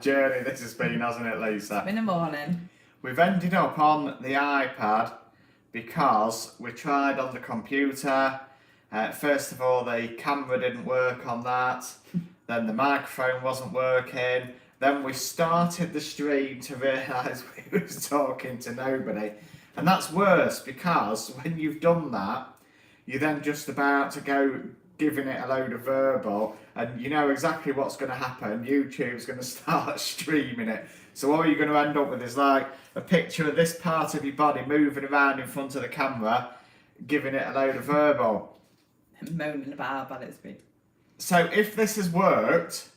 journey this has been, hasn't it, Lisa? It's been a morning. We've ended up on the iPad because we tried on the computer. First of all, the camera didn't work on that. Then the microphone wasn't working. Then we started the stream to realise we was talking to nobody. And that's worse because when you've done that, you're then just about to go giving it a load of verbal and you know exactly what's going to happen. YouTube's going to start streaming it. So all you're going to end up with is like a picture of this part of your body moving around in front of the camera, giving it a load of verbal. Moaning about how bad it's been. So if this has worked,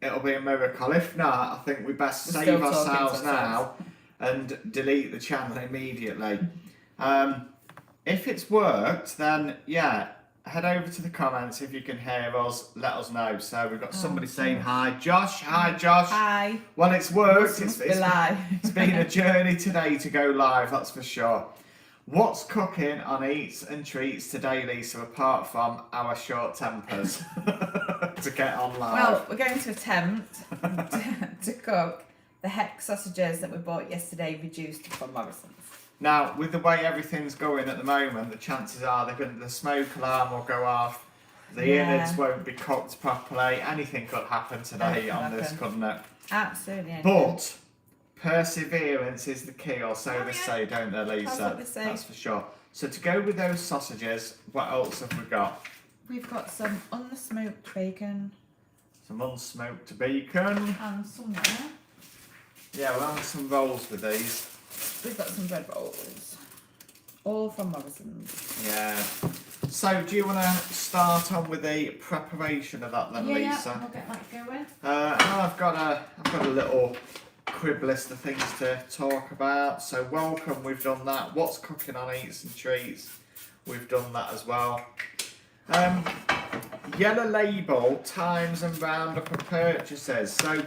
it'll be a miracle. If not, I think we best save ourselves now and delete the channel immediately. If it's worked, then yeah, head over to the comments if you can hear us, let us know. So we've got somebody saying hi. Josh, hi Josh. Hi. Well, it's worked. It's It's been a journey today to go live, that's for sure. What's cooking on Eats and Treats today, Lisa, apart from our short tempers to get on live? Well, we're going to attempt to cook the hex sausages that we bought yesterday, reduced from Morrison's. Now, with the way everything's going at the moment, the chances are the smoke alarm will go off, the innards won't be cooked properly, anything could happen today on this, couldn't it? Absolutely. But perseverance is the key, or so they say, don't they, Lisa? That's what they say. That's for sure. So to go with those sausages, what else have we got? We've got some unsmoked bacon Some unsmoked bacon. and somewhere Yeah, we'll have some rolls with these. we've got some bread rolls. All from Morrison's. Yeah. So do you want to start on with the preparation of that then, Lisa? Yeah, we'll get that going. I've got a little crib list of things to talk about. So welcome, we've done that. What's cooking on Eats and Treats? We've done that as well. Yellow label times and roundup of purchases. So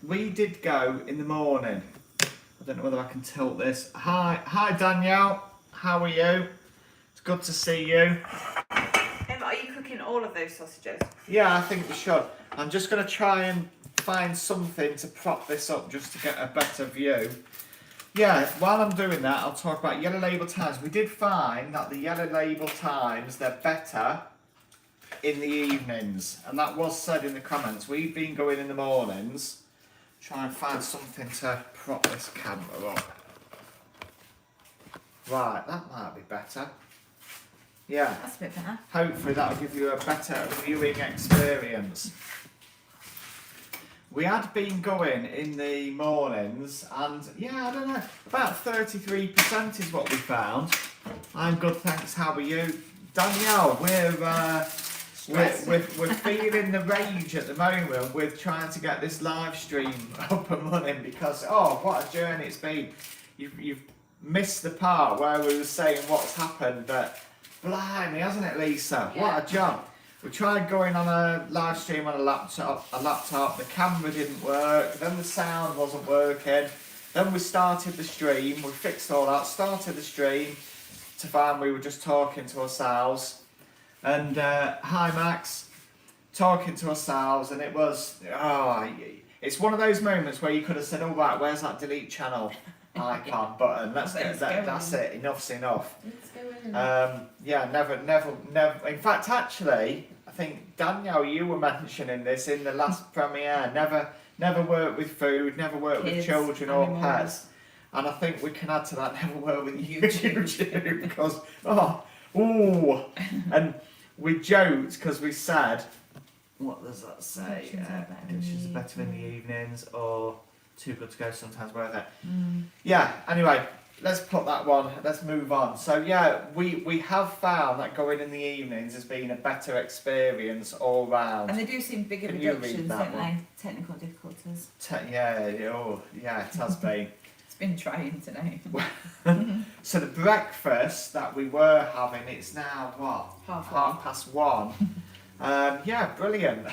we did go in the morning. I don't know whether I can tilt this. Hi Danielle, how are you? It's good to see you. Emma, are you cooking all of those sausages? Yeah, I think we should. I'm just going to try and find something to prop this up just to get a better view. Yeah, while I'm doing that, I'll talk about yellow label times. We did find that the yellow label times, they're better in the evenings. And that was said in the comments. We've been going in the mornings. Try and find something to prop this camera up. Right, that might be better. Yeah. That's a bit better. Hopefully that'll give you a better viewing experience. We had been going in the mornings and yeah, I don't know, about 33% is what we found. I'm good, thanks. How are you? Danielle, we're feeling the rage at the moment with trying to get this live stream up and running because, oh, what a journey it's been. You've missed the part where we were saying what's happened, but blimey, hasn't it, Lisa? Yeah. What a job. We tried going on a live stream on a laptop, the camera didn't work, then the sound wasn't working, then we started the stream, we fixed all that, started the stream to find we were just talking to ourselves, and hi Max, talking to ourselves, and it was, it's one of those moments where you could have said, oh right, where's that delete channel icon button, let's get that, that's it, enough's enough. Yeah, never, in fact, actually, I think, Danielle, you were mentioning this in the last premiere, never work with food, never work with children or pets, and I think we can add to that, never work with YouTube, because, and we joked, because we said, what does that say, dishes are better in the evenings, or too good to go, sometimes worth it. Yeah, anyway, let's put that one, let's move on. So yeah, we have found that going in the evenings has been a better experience all round. And they do seem bigger reductions, don't they? Technical difficulties. Yeah, it has been. It's been trying today. So the breakfast that we were having, it's now what? Half past one. Yeah, brilliant.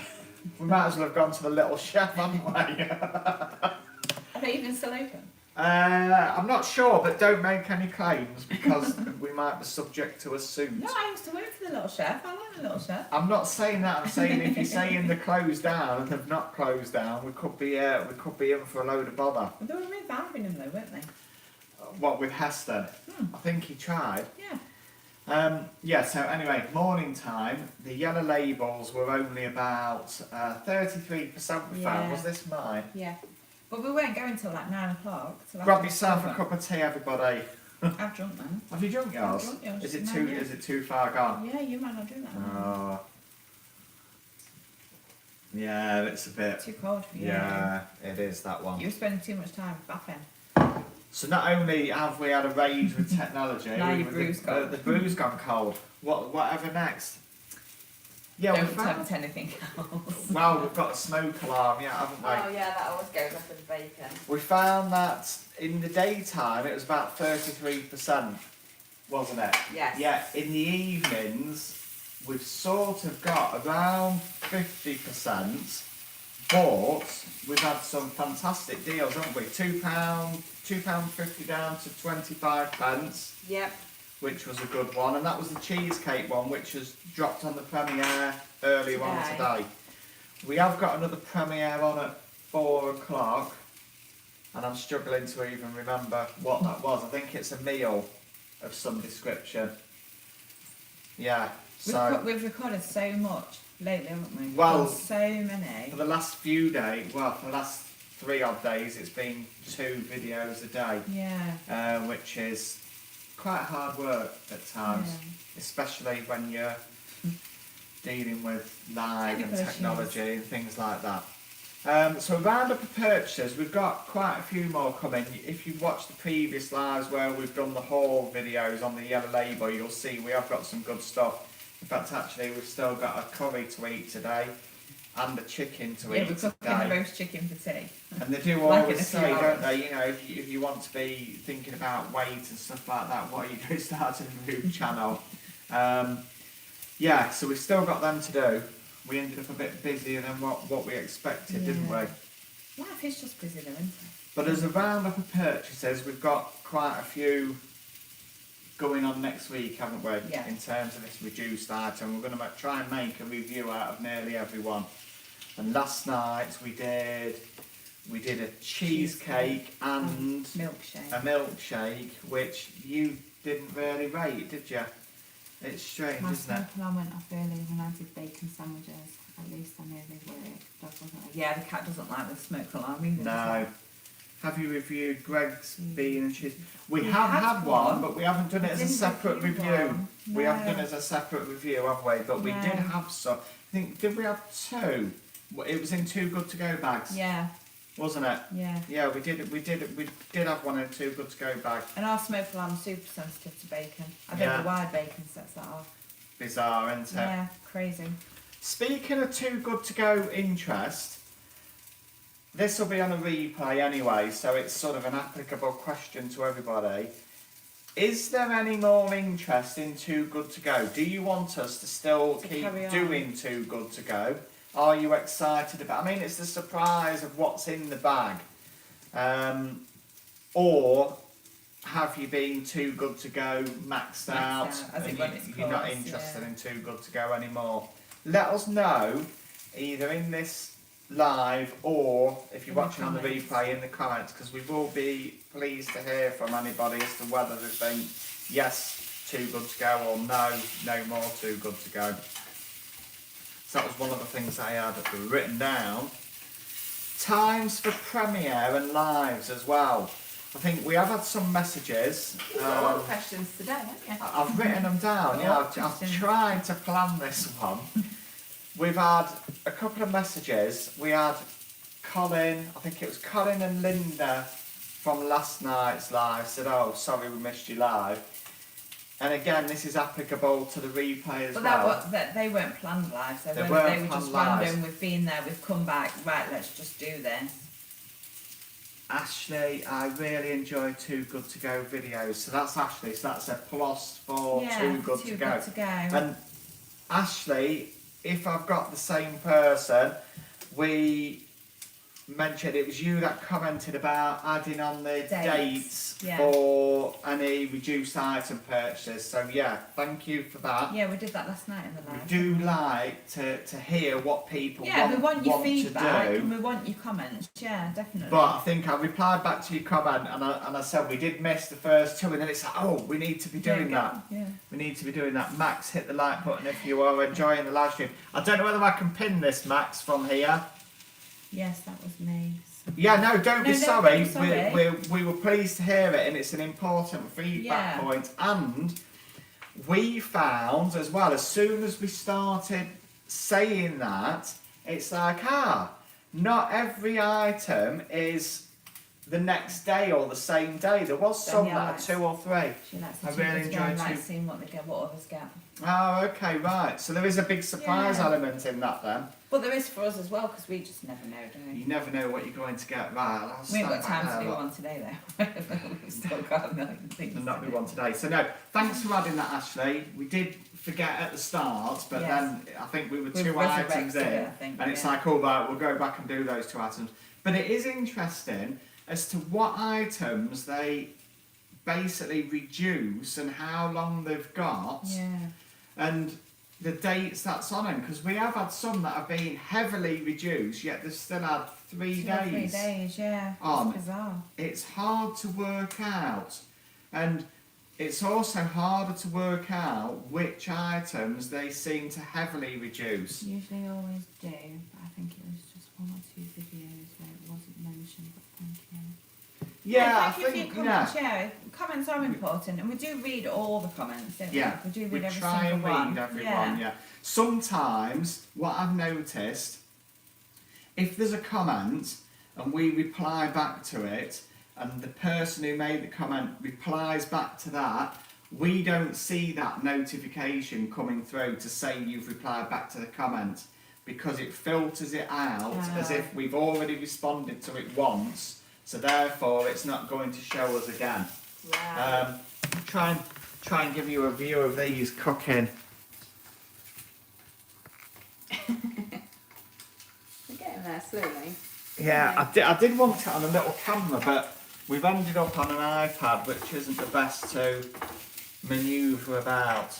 We might as well have gone to the Little Chef, haven't we? Are they even still open? I'm not sure, but don't make any claims because we might be subject to a suit. No, I used to work for the Little Chef. I like the Little Chef. I'm not saying that. I'm saying if you're saying they're closed down and they've not closed down, we could be in for a load of bother. They were reviving them though, weren't they? What with Heston? Hmm. I think he tried. Yeah. Yeah, so anyway, morning time, the yellow labels were only about 33% we found. Yeah. Was this mine? Yeah. But we weren't going till like 9 o'clock. Till Grab after yourself a 7. cup of tea, everybody. I've drunk them. Have you drunk yours? I've drunk yours. Is it No, too yeah. is it too far gone? Yeah, you might not drink that one. Oh. Yeah, it's a bit. Too cold for you. Yeah, it is that one. You were spending too much time bathing. So not only have we had a rage with technology, Now your brew's gone. the brew's gone cold. Whatever next? Yeah, we Don't found. tempt anything else. Well, we've got a smoke alarm, yeah, haven't we? Oh yeah, that always goes up with bacon. We found that in the daytime it was about 33%, wasn't it? Yes. Yeah, in the evenings we've sort of got around 50%, but we've had some fantastic deals, haven't we? £2.50 down to 25 pence, Yep. which was a good one, and that was the cheesecake one, which has dropped on the premiere earlier on today. We have got another premiere on at 4 o'clock, and I'm struggling to even remember what that was. I think it's a meal of some description. Yeah, so We've recorded so much lately, haven't we? Well, Done so many. for the last few days, well, for the last 3 odd days, it's been 2 videos a day, Yeah. which is quite hard work at times, Yeah. especially when you're dealing with live and Technical technology and things like that. So roundup of purchases, we've got quite a few more coming. If you've watched the previous lives where we've done the haul videos on the yellow label, you'll see we have got some good stuff. In fact, actually, we've still got a curry to eat today and a chicken to Yeah, eat we're cooking today. the roast chicken for tea. And they do Like in always a few say, don't hours. they, you know, if you want to be thinking about weight and stuff like that, what you do, start a new channel. Yeah, so we've still got them to do. We ended up a bit busier than what we expected, didn't we? Yeah. Life is just busy though, isn't it? But as a roundup of purchases, we've got quite a few going on next week, haven't we? Yeah. In terms of this reduced item, we're going to try and make a review out of nearly everyone. And last night we did a cheesecake and Milkshake. a milkshake, which you didn't really rate, did you? It's strange, My isn't it? smoke alarm went off earlier when I did bacon sandwiches. At least I know they work. Dog wasn't like, yeah, the cat doesn't like the smoke alarm either. No. Have you reviewed Greg's bean and cheese? We We have had had one, one. but we haven't done it as a Didn't separate review review. one. We haven't No. done it as a separate review, have we? But we No. did have some. I think, did we have 2? It was in 2 good to go bags, Yeah, wasn't it? yeah. Yeah, we did have one in 2 good to go bag. And our smoke alarm's super sensitive to bacon. I don't Yeah. know why bacon sets that off. Bizarre, isn't it? Yeah, crazy. Speaking of 2 good to go interest, this will be on a replay anyway, so it's sort of an applicable question to everybody. Is there any more interest in 2 good to go? Do you want us to still To keep carry on. doing 2 good to go? Are you excited about? I mean, it's the surprise of what's in the bag, or have you been 2 good to go maxed out, out, as and it runs its you're not course, interested yeah. in 2 good to go anymore? Let us know either in this live or if you're In the watching on the comments. replay in the comments, because we will be pleased to hear from anybody as to whether they think yes, 2 good to go, or no more 2 good to go. So that was one of the things I had written down. Times for premiere and lives as well. I think we have had some messages. You've got all the questions today, haven't you? I've written them down, yeah. I've Questions. tried to plan this one. We've had a couple of messages. We had Colin, I think it was Colin and Linda from last night's live said, oh, sorry we missed you live. And again, this is applicable to the replay as But well. they weren't planned live, so They they weren't were just planned random. lives. We've been there, we've come back, right, let's just do this. Ashley, I really enjoy 2 good to go videos. So that's Ashley, so that's a plus for 2 good to go. Good to go. And Ashley, if I've got the same person, we mentioned it was you that commented about adding on the dates yeah. for any reduced item purchases. So yeah, thank you for that. Yeah, we did that last night in the live. We do like to hear what people we want your want feedback to do. and we want your comments. Yeah, definitely. But I think I replied back to your comment and I said we did miss the first two, and then it's like, oh, we need to be doing that. Yeah. We need to be doing that. Max, hit the like button if you are enjoying the live stream. I don't know whether I can pin this, Max, from here. Yes, that was me. Yeah, no, don't be No, sorry. don't be sorry. We were pleased to hear it, and it's an important feedback point. And we found as well, as soon as we started saying that, it's like, not every item is the next day or the same day. There was some that are 2 or 3. She likes I the really enjoyed like seeing what they get, what others get. Oh, okay, right. So there is a big surprise element in that then. But there is for us as well, because we just never know, do we? You never know what you're going to get. Right, I'll We ain't got stand back time to there, do look. one today though. We've still got a million things. And not to be do. one today. So no, thanks for adding that, Ashley. We did forget at the start, but Yes. then I think we were We've 2 items resurrected in, it, I think, and it's yeah. like, all right, we'll go back and do those 2 items. But it is interesting as to what items they basically reduce and how long they've got, Yeah. and the dates that's on them. Because we have had some that have been heavily reduced, yet they've still had 3 2 or 3 days. days, yeah. on. It's bizarre. It's hard to work out, and it's also harder to work out which items they seem to heavily reduce. Usually always do, but I think it was just 1 or 2 videos where it wasn't mentioned, but thank you. Yeah, thank I you think for your comments, Comments are important, and we do read all the comments, don't we? yeah, We do read we every try single and one. read everyone. Yeah. Sometimes what I've noticed, if there's a comment and we reply back to it, and the person who made the comment replies back to that, we don't see that notification coming through to say you've replied back to the comment, because it filters it out as if we've already responded to it once, so therefore it's not going to show us again. Right. Try and give you a view of these cooking. We're getting there slowly. Yeah, I did want it on a little camera, but we've ended up on an iPad, which isn't the best to manoeuvre about.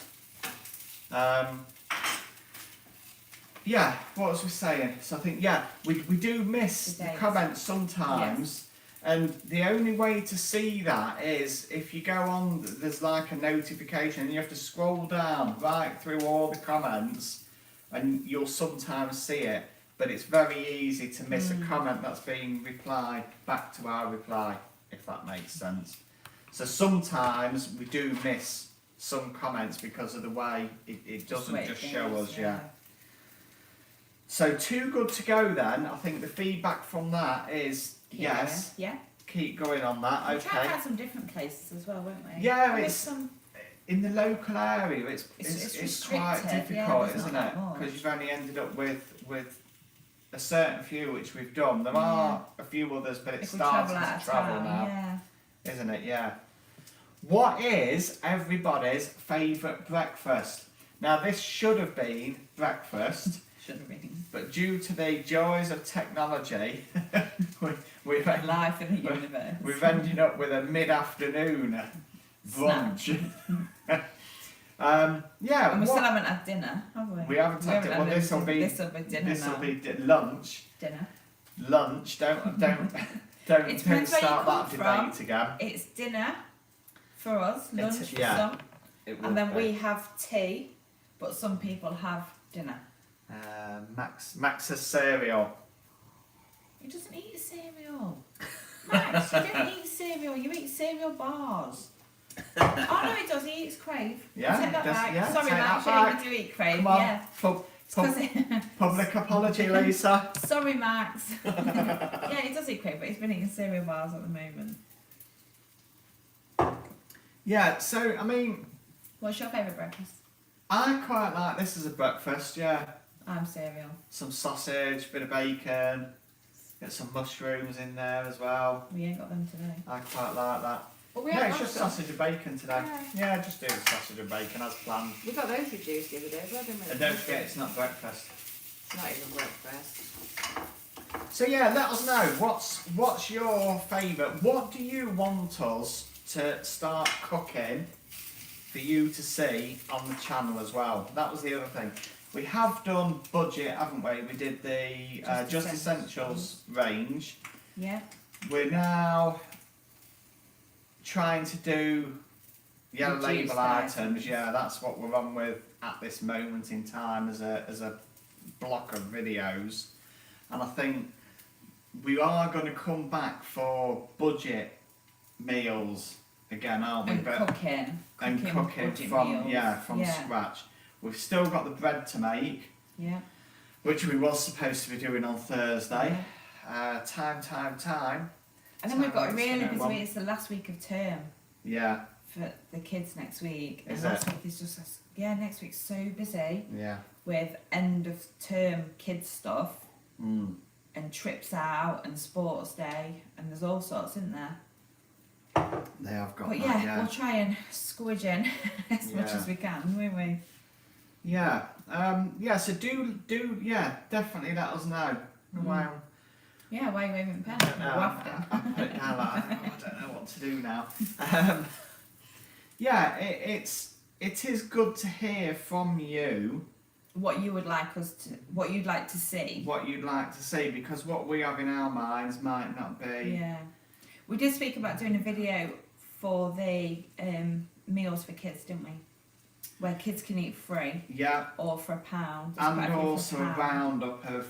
Yeah, what was we saying? So I think, we do miss The the dates. comments sometimes, and the only way to see that is if you go on, there's like a notification, and you have to scroll down right through all the comments, and you'll sometimes see it. But it's very easy to miss a comment that's being replied back to our reply, if that makes sense. So sometimes we do miss some comments because of the way it doesn't just show us, So 2 good to go then. I think the feedback from that is yes. Yeah. Keep going on that, We tried to okay. find some different places as well, won't we? Yeah, There is it's some. in the local area. It's quite restricted, yeah, difficult, there's isn't not it? that much. Because you've only ended up with a certain few which we've done. There are a few others, but it's If we travel starting out to of travel town, now, isn't it? Yeah. What is everybody's favourite breakfast? Now this should have been breakfast, Should have been. but due to the joys of technology, we've Life in the universe. we've ended up with a mid-afternoon brunch. And we what- still haven't had dinner, have we? We haven't had dinner. Well, this will be dinner this now. will be lunch. Dinner. Lunch. Don't It depends where you start come that debate from. again. It's dinner for us, lunch It's- for yeah, some, It will and then be. we have tea, but some people have dinner. Max's cereal. He doesn't eat cereal. Max, you don't eat cereal, you eat cereal bars. Oh no, he does, he eats Crave. Yeah, Take that he does, back. yeah, Sorry, take Max, that yeah, back. you do eat Crave, Come on, yeah. It's 'cause public apology, Lisa. Sorry, Max. Yeah, he does eat Crave, but he's been eating cereal bars at the moment. Yeah, so I mean, What's your favourite breakfast? I quite like this as a breakfast. Yeah, I'm cereal. some sausage, bit of bacon, get some mushrooms in there as well. We ain't got them today. I quite like that. But we No, have it's got just some. sausage and bacon today. Yeah. Yeah, just do the sausage and bacon as planned. We got those reduced the other day as well, didn't we? And don't forget, it's not breakfast. It's not even breakfast. So yeah, let us know what's your favourite. What do you want us to start cooking for you to see on the channel as well? That was the other thing. We have done budget, haven't we? We did the Just Essentials range. Yeah. We're now trying to do yellow Reduced label items. items. Yeah, that's what we're on with at this moment in time as a block of videos. And I think we are going to come back for budget meals again, aren't we? And cooking. Cooking budget from meals. from scratch. We've still got the bread to make, Yeah. which we was supposed to be doing on Thursday. Time. And then we've got a Time really is busy gonna week. It's the last week of term Yeah, for the kids next week. Is and last it? week is just next week's so busy yeah. with end of term kids stuff Mm. and trips out and sports day and there's all sorts in there. They have got But that, yeah, we'll try and squidge in as much Yeah. as we can, won't we? Yeah, so do definitely let us know. Wow. Yeah, why are you waving a I pen? don't know. Wafting. I put it down like, I don't know what to do now. It is good to hear from you What you would like us to, what you'd like to see. what you'd like to see, because what we have in our minds might not be. Yeah. We did speak about doing a video for the meals for kids, didn't we? Where kids can eat free Yeah, or for £1. There's quite and a few for also a £1. roundup of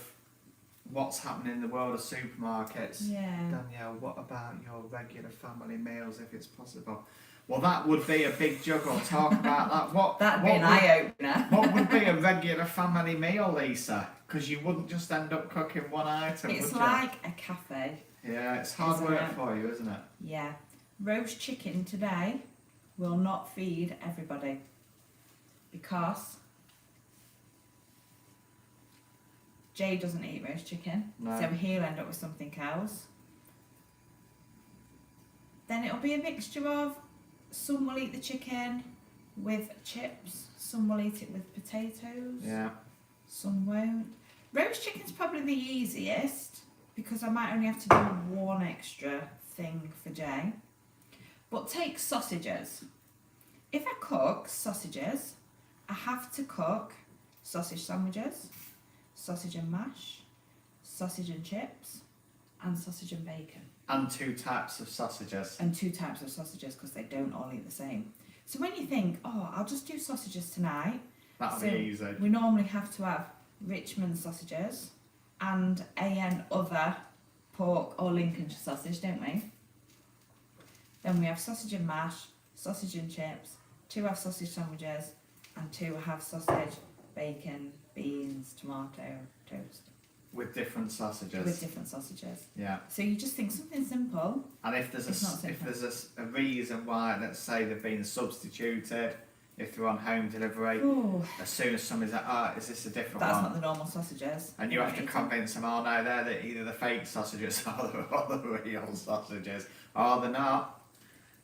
what's happening in the world of supermarkets. Yeah. Danielle, what about your regular family meals if it's possible? Well, that would be a big juggle. Talk about that. That'd be what an would- eye opener. What would be a regular family meal, Lisa? Because you wouldn't just end up cooking one item, It's would like a cafe. you? Yeah, it's hard Isn't work it? for you, isn't it? Yeah. Roast chicken today will not feed everybody because Jay doesn't eat roast chicken, No. so he'll end up with something else. Then it'll be a mixture of some will eat the chicken with chips, some will eat it with potatoes, Yeah. some won't. Roast chicken's probably the easiest because I might only have to do one extra thing for Jay. But take sausages. If I cook sausages, I have to cook sausage sandwiches, sausage and mash, sausage and chips, and sausage and bacon. And 2 types of sausages. And 2 types of sausages because they don't all eat the same. So when you think, oh, I'll just do sausages tonight, That'll so be easy. we normally have to have Richmond sausages and other pork or Lincolnshire sausage, don't we? Then we have sausage and mash, sausage and chips, 2 have sausage sandwiches, and 2 have sausage, bacon, beans, tomato, toast. With different sausages. With different sausages. Yeah. So you just think something simple. And if there's It's not if simple. there's a reason why, let's say they've been substituted, if they're on home delivery, Ooh, as soon as somebody's like, is this a different that's one? not the normal sausages. And you They're have to not eaten. convince them, oh no, they're either the fake sausages or the real sausages. Oh, they're not.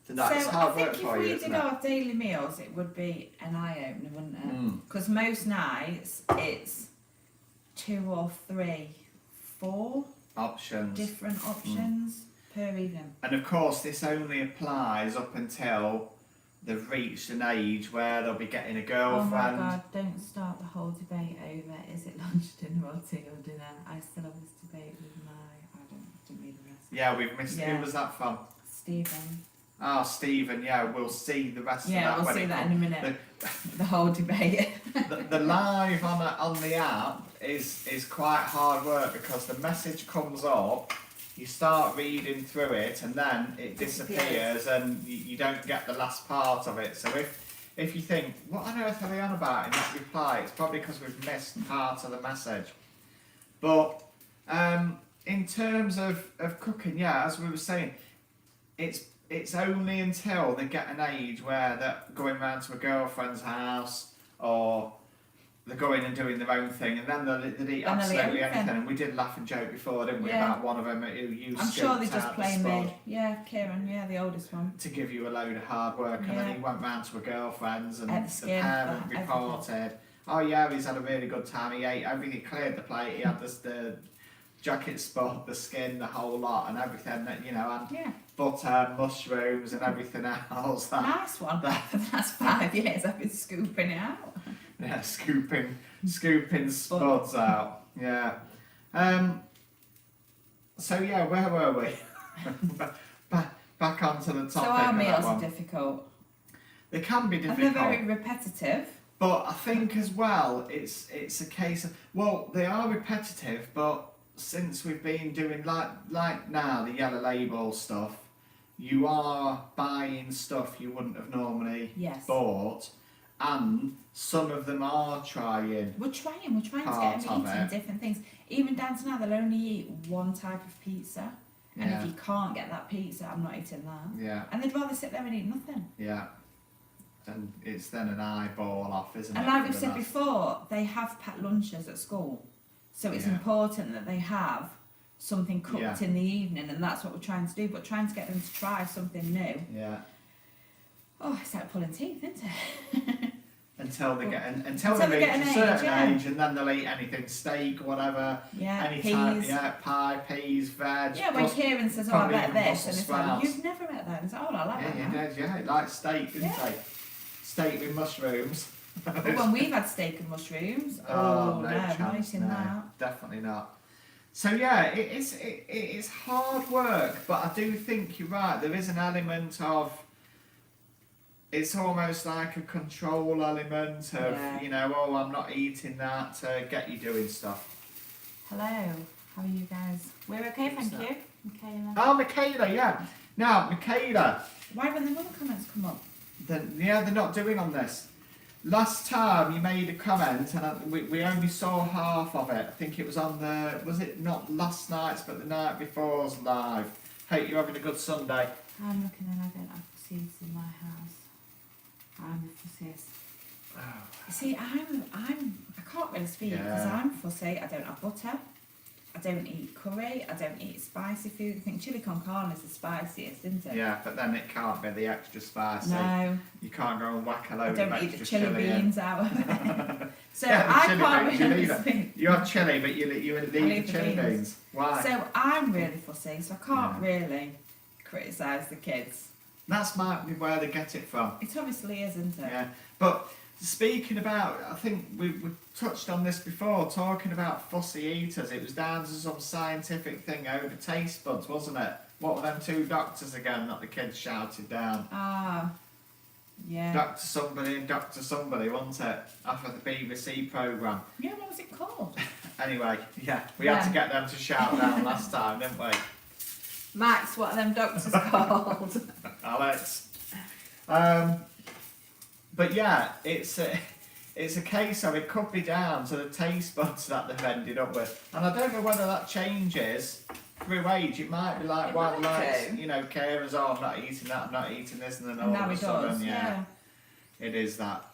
They're not. It's So I hard think work if for we you, did isn't it? our daily meals, it would be an eye opener, wouldn't it? Mm. Because most nights it's 2 or 3, 4 Options. different options per evening. And of course, this only applies up until they've reached an age where they'll be getting a Oh girlfriend. my God! Don't start the whole debate over is it lunch, dinner, or tea or dinner. I still have this debate with I didn't read the rest. Yeah, we've missed. Yeah. Who was that from? Stephen. Oh, Stephen. Yeah, we'll see the rest Yeah, of that we'll when see it that comes. in a minute. The whole debate. The live on the app is quite hard work because the message comes up, you start reading through it, and then it disappears, and you don't get the last part of it. So if you think, what on earth are they on about in that reply, it's probably because we've missed part of the message. But in terms of cooking, yeah, as we were saying, it's only until they get an age where they're going round to a girlfriend's house or they're going and doing their own thing, and then they'll eat And they'll eat absolutely everything. anything. And we did laugh and joke before, didn't we, Yeah. about one of them who you I'm sure they scooped just out the play spud me. Yeah, Kieran. Yeah, the oldest one. to give you a load of hard work, and then Yeah. he went round to a girlfriend's, and Ate the the skin, parent everything. reported, oh yeah, he's had a really good time, he ate everything, he cleared the plate, he had this, the jacket spud, the skin, the whole lot, and everything that, you know, and Yeah. butter, mushrooms, and everything else. That, Nice one. For the last 5 years, I've been scooping it out. yeah, scooping spuds out. Yeah. So yeah, where were we? back onto the topic. So our of that meals are one. difficult. They can be And difficult. they're very repetitive. But I think as well, it's a case of, well, they are repetitive, but since we've been doing like now the yellow label stuff, you are buying stuff you wouldn't have normally Yes. bought, and some of them are trying. We're trying to Part get of them eating it. different things. Even down to now, they'll only eat one type of pizza. And Yeah, if you can't get that pizza, I'm not eating that. yeah, And they'd rather sit there and eat nothing. yeah. And it's then an eyeball off, isn't And it? like for we've the said rest? before, they have packed lunches at school. So it's Yeah. important that they have something cooked Yeah. in the evening, and that's what we're trying to do. But trying to get them to try something new, Yeah. oh, it's like pulling teeth, isn't it? Until they Well, get until until they they reach get a an age, certain yeah. age, and then they'll eat anything, steak, whatever, Yeah, any peas. type, yeah, pie, peas, veg. Yeah, when plus- Kieran says, "Oh, I probably like even this," Brussels and it's like, sprouts. "You've never met that." And it's like, "Oh, I like Yeah, that." you now." did, yeah, like steak, didn't Yeah. they? Steak with mushrooms. But when we've had steak and mushrooms, Oh, no I'm not chance, eating no, that. definitely not. So yeah, it's hard work, but I do think you're right. There is an element of, it's almost like a control element of, Yeah. you know, oh, I'm not eating that to get you doing stuff. Hello, how are you guys? We're okay, Who's thank you, Michaela. Oh, Michaela, yeah. Now, Michaela, Why when the other comments come up? then yeah, they're not doing on this. Last time you made a comment, and we only saw half of it. I think it was on the, was it not last night's, but the night before's live. Hope you're having a good Sunday. I'm looking and I don't have seeds in my house. I'm a fussy. You see, I can't really speak because Yeah. I'm fussy. I don't have butter. I don't eat curry. I don't eat spicy food. I think chili con carne is the spiciest, isn't it? Yeah, but then it can't be the extra spicy. No, You can't go and whack a I load of don't eat extra the chili in. beans out of it. So Yeah, the I chili can't beans, you really leave it. speak. You have chili, but you leave leave the the chili beans. beans. Why? So I'm really fussy, so I can't Yeah. really criticise the kids. That's might be where they get it from. It obviously is, isn't it? Yeah, but speaking about, I think we touched on this before, talking about fussy eaters. It was down to some scientific thing over taste buds, wasn't it? What were them two doctors again that the kids shouted down? Ah, yeah. Dr. Somebody and Dr. Somebody, wasn't it? After the BBC programme. Yeah, what was it called? Anyway, yeah, we had to get them to shout down last time, didn't we? Max, what are them doctors called? Alex. But yeah, it's a case of, it could be down to the taste buds that they've ended up with, and I don't know whether that changes through age. It might be like, It well, might like, do. you know, carers, oh, I'm not eating that, I'm not eating this, and then all And now of a he sudden, does, yeah. it is that.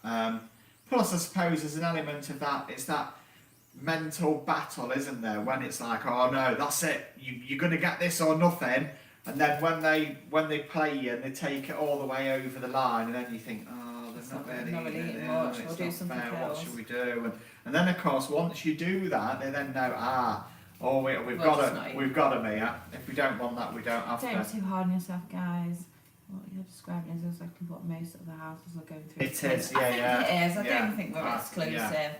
Plus, I suppose there's an element of that. It's that mental battle, isn't there? When it's like, oh no, that's it. You're gonna get this or nothing. And then when they play you and they take it all the way over the line, and then you think, oh, they're not really eating eating much, it, we'll it's do not something fair, what else. should we do? And then of course, once you do that, they then know, we've We're got just it, not eating. we've got them here. If we don't want that, we don't have Don't to. be too hard on yourself, guys. What you're describing is like what most of the houses are going through. It is, I yeah, think yeah. it is. I Yeah. don't think we're Yeah. exclusive.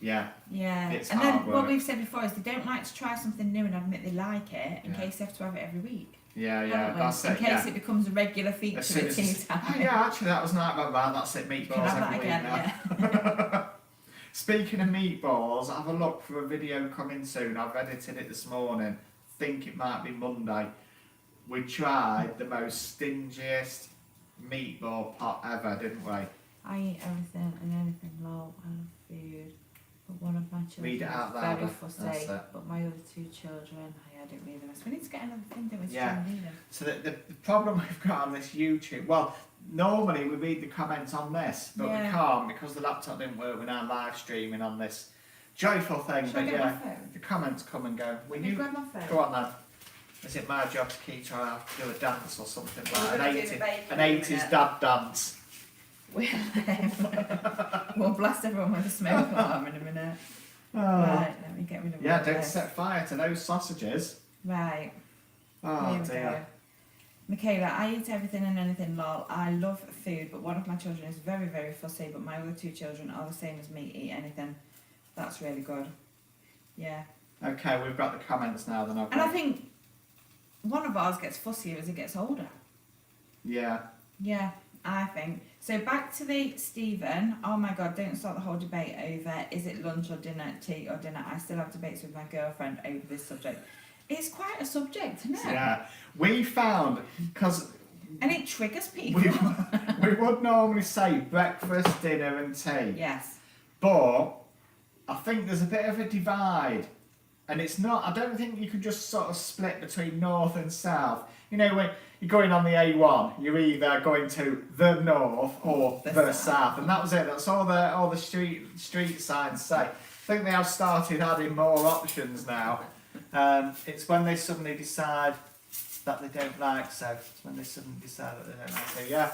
Yeah, Yeah. It's and hard then what work. we've said before is they don't like to try something new and admit they like it in Yeah. case they have to have it every week. yeah, haven't we? that's in it. case Yeah. it becomes a regular As feature soon at as tea it's- time. Oh, yeah, actually, that was not bad. That's it, You meatballs can have that every week again, now. yeah. Speaking of meatballs, have a look for a video coming soon. I've edited it this morning. Think it might be Monday. We tried the most stingiest meatball pot ever, didn't we? I eat everything and anything low. I love food. But one of my children Read it out is loud, very that's fussy. it. But my other two children, I don't read the rest. We need to get another thing doing. Yeah. Yeah. So the problem we've got on this YouTube, well, normally we read the comments on this, but we Yeah. can't because the laptop didn't work. We're now live streaming on this joyful thing. Shall I But get my yeah, phone? the comments come and go. Will Can you you grab my phone? go on then? Is it my job to keep trying to have to do a dance or something We're like gonna an do 80s, the bacon an in a 80s minute. dad dance? We'll blast everyone with a smoke alarm in a minute. Oh. Right, let me get rid of Yeah, all don't this. set fire to those sausages. Right, Oh here we dear. go. Michaela, I eat everything and anything, lol. I love food, but one of my children is very, very fussy, but my other 2 children are the same as me, eat anything. That's really good. Yeah. Okay, we've got the comments now then, And I think one of ours gets fussier as he gets older. Yeah. Yeah, I think. So back to the Stephen. Oh my God, don't start the whole debate over is it lunch or dinner, tea or dinner. I still have debates with my girlfriend over this subject. It's quite a subject, isn't it? Yeah. We found, because And it triggers people. we would normally say breakfast, dinner and tea. Yes. But I think there's a bit of a divide. And it's not, I don't think you can just sort of split between north and south. You know, when you're going on the A1, you're either going to the north or the south. And that was it. That's all the street signs say. I think they have started adding more options now. It's when they suddenly decide that they don't like so. It's when they suddenly decide that they don't like so. Yeah.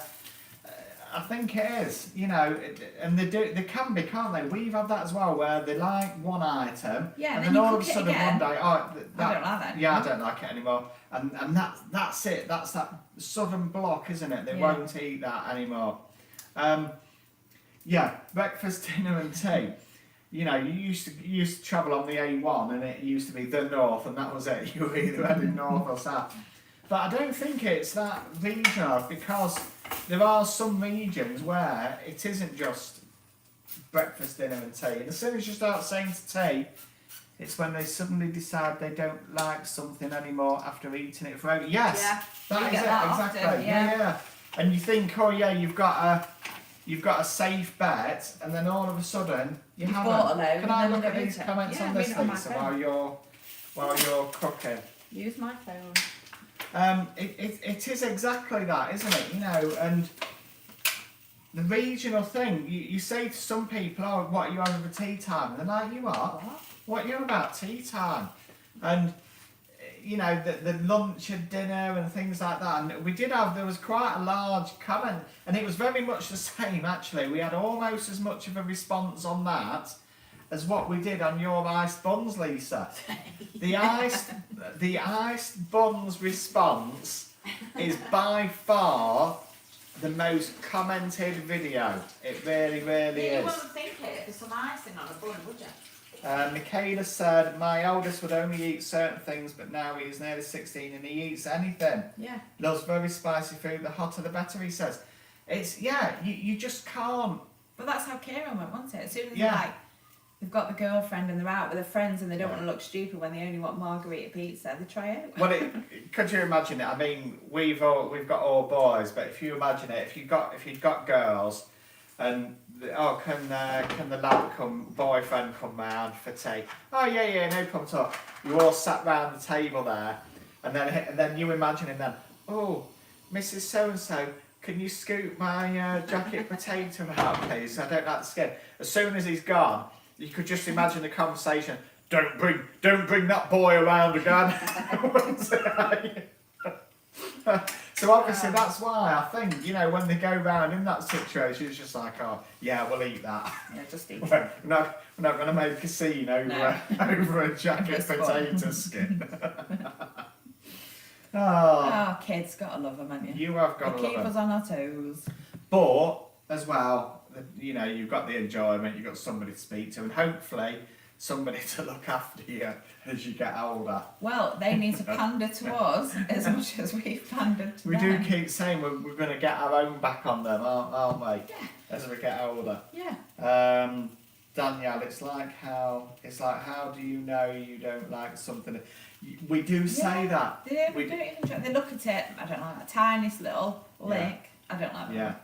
I think it is, you know, and they can be, can't they? We've had that as well, where they like one item, Yeah, and then then you all of a cook it sudden again. one day, I don't like that. yeah, I don't like it anymore, and that's it. That's that southern block, isn't it? They Yeah. won't eat that anymore. Yeah, breakfast, dinner, and tea. You know, you used to travel on the A1, and it used to be the north, and that was it. You were either heading north or south. But I don't think it's that regional, because there are some regions where it isn't just breakfast, dinner and tea. And as soon as you start saying to tea, it's when they suddenly decide they don't like something anymore after eating it forever. Yes, Yeah, that you is get it, that exactly. often, yeah. And you think, oh yeah, you've got a safe bet, and then all of a sudden you haven't. bought a load Can and I then look you at don't these eat it. comments Yeah, on read this, it on my Lisa, phone. while you're cooking? Use my phone. It is exactly that, isn't it? You know, and the regional thing, you say to some people, oh, what are you having for tea time? And they're like, you are? What are you about tea time? And, you know, the lunch and dinner and things like that. And there was quite a large comment, and it was very much the same, actually. We had almost as much of a response on that as what we did on your iced buns, Lisa. The iced buns response is by far the most commented video. It really, really You is. wouldn't think it for some icing on a bun, would you? Michaela said, my oldest would only eat certain things, but now he is nearly 16 and he eats anything. Yeah. Loves very spicy food, the hotter the better, he says. It's, yeah, you just can't. But that's how Kieran went, wasn't it? As soon as Yeah. they're like, they've got the girlfriend and they're out with their friends and they don't Yeah. want to look stupid when they only want margarita pizza, they try it. Well, could you imagine it? I mean, we've got all boys, but if you imagine it, if you'd got girls, and can the boyfriend come round for tea? Oh yeah, no problem at all. You all sat round the table there, and then you imagining then, oh, Mrs. So and So, can you scoop my jacket potato out, please? I don't like the skin. As soon as he's gone, you could just imagine the conversation. Don't bring that boy around again. So obviously that's why I think, you know, when they go round in that situation, it's just like, oh yeah, we'll eat that. Yeah, just eat We're not going to make a scene over No. over a jacket Just potato skin. Oh, Oh, kids, gotta love them, haven't you? you have got They to keep love us it. on our toes. But as well, you know, you've got the enjoyment, you've got somebody to speak to, and hopefully somebody to look after you as you get older. Well, they need to pander to us as much as we've pandered to We them. do keep saying we're going to get our own back on them, aren't we? Yeah. As we get older. Yeah. Danielle, it's like how do you know you don't like something? We do say that. We don't even try. They look at it, I don't like that tiniest little lick. Yeah. I don't like that. Yeah.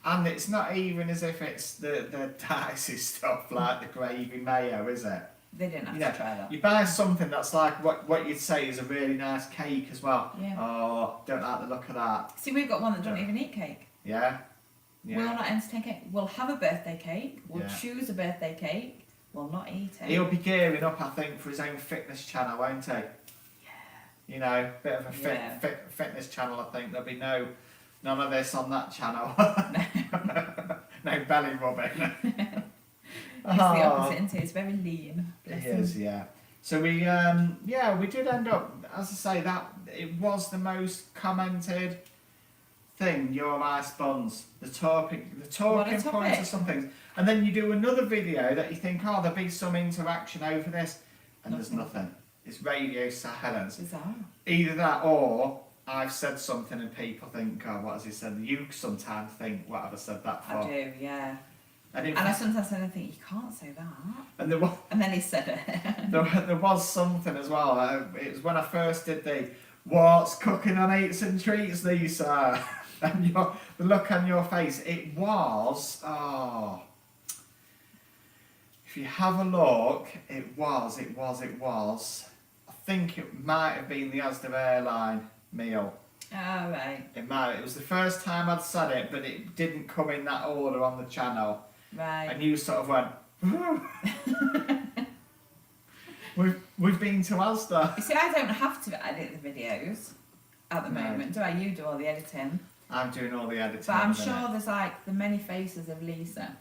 And it's not even as if it's the dicey stuff like the gravy mayo, is it? They didn't have Yeah. to try that. You buy something that's like what you'd say is a really nice cake as well. Yeah. Oh, don't like the look of that. See, we've got one that doesn't Yeah. even eat cake. Yeah. Yeah. We'll not entertain cake. We'll have a birthday cake. We'll Yeah. choose a birthday cake. We'll not eat it. He'll be gearing up, I think, for his own fitness channel, won't he? Yeah. You know, bit of a Yeah. fitness channel, I think. There'll be none of this on that channel. No belly rubbing. It's the Oh. opposite, isn't it? It's very lean. Bless He him. is, yeah. So we did end up, as I say, that it was the most commented thing, your ice buns, the talking points topic. of some things, and then you do another video that you think, oh, there'll be some interaction over this, and there's nothing. It's radio silence. Bizarre. Either that, or I've said something and people think, oh, what has he said? You sometimes think, what have I said that for? I do, yeah. And, And I sometimes think, you can't say that. and there was. And then he said it. There was something as well. It was when I first did the what's cooking on eats and treats, Lisa, and the look on your face. It was if you have a look, it was. I think it might have been the Asda Airline meal. Oh, right. It might. It was the first time I'd said it, but it didn't come in that order on the channel. Right. And you sort of went, we've been to Asda. You see, I don't have to edit the videos at the No. moment, do I? You do all the editing. I'm doing all the editing. But I'm at the minute. sure there's like the many faces of Lisa.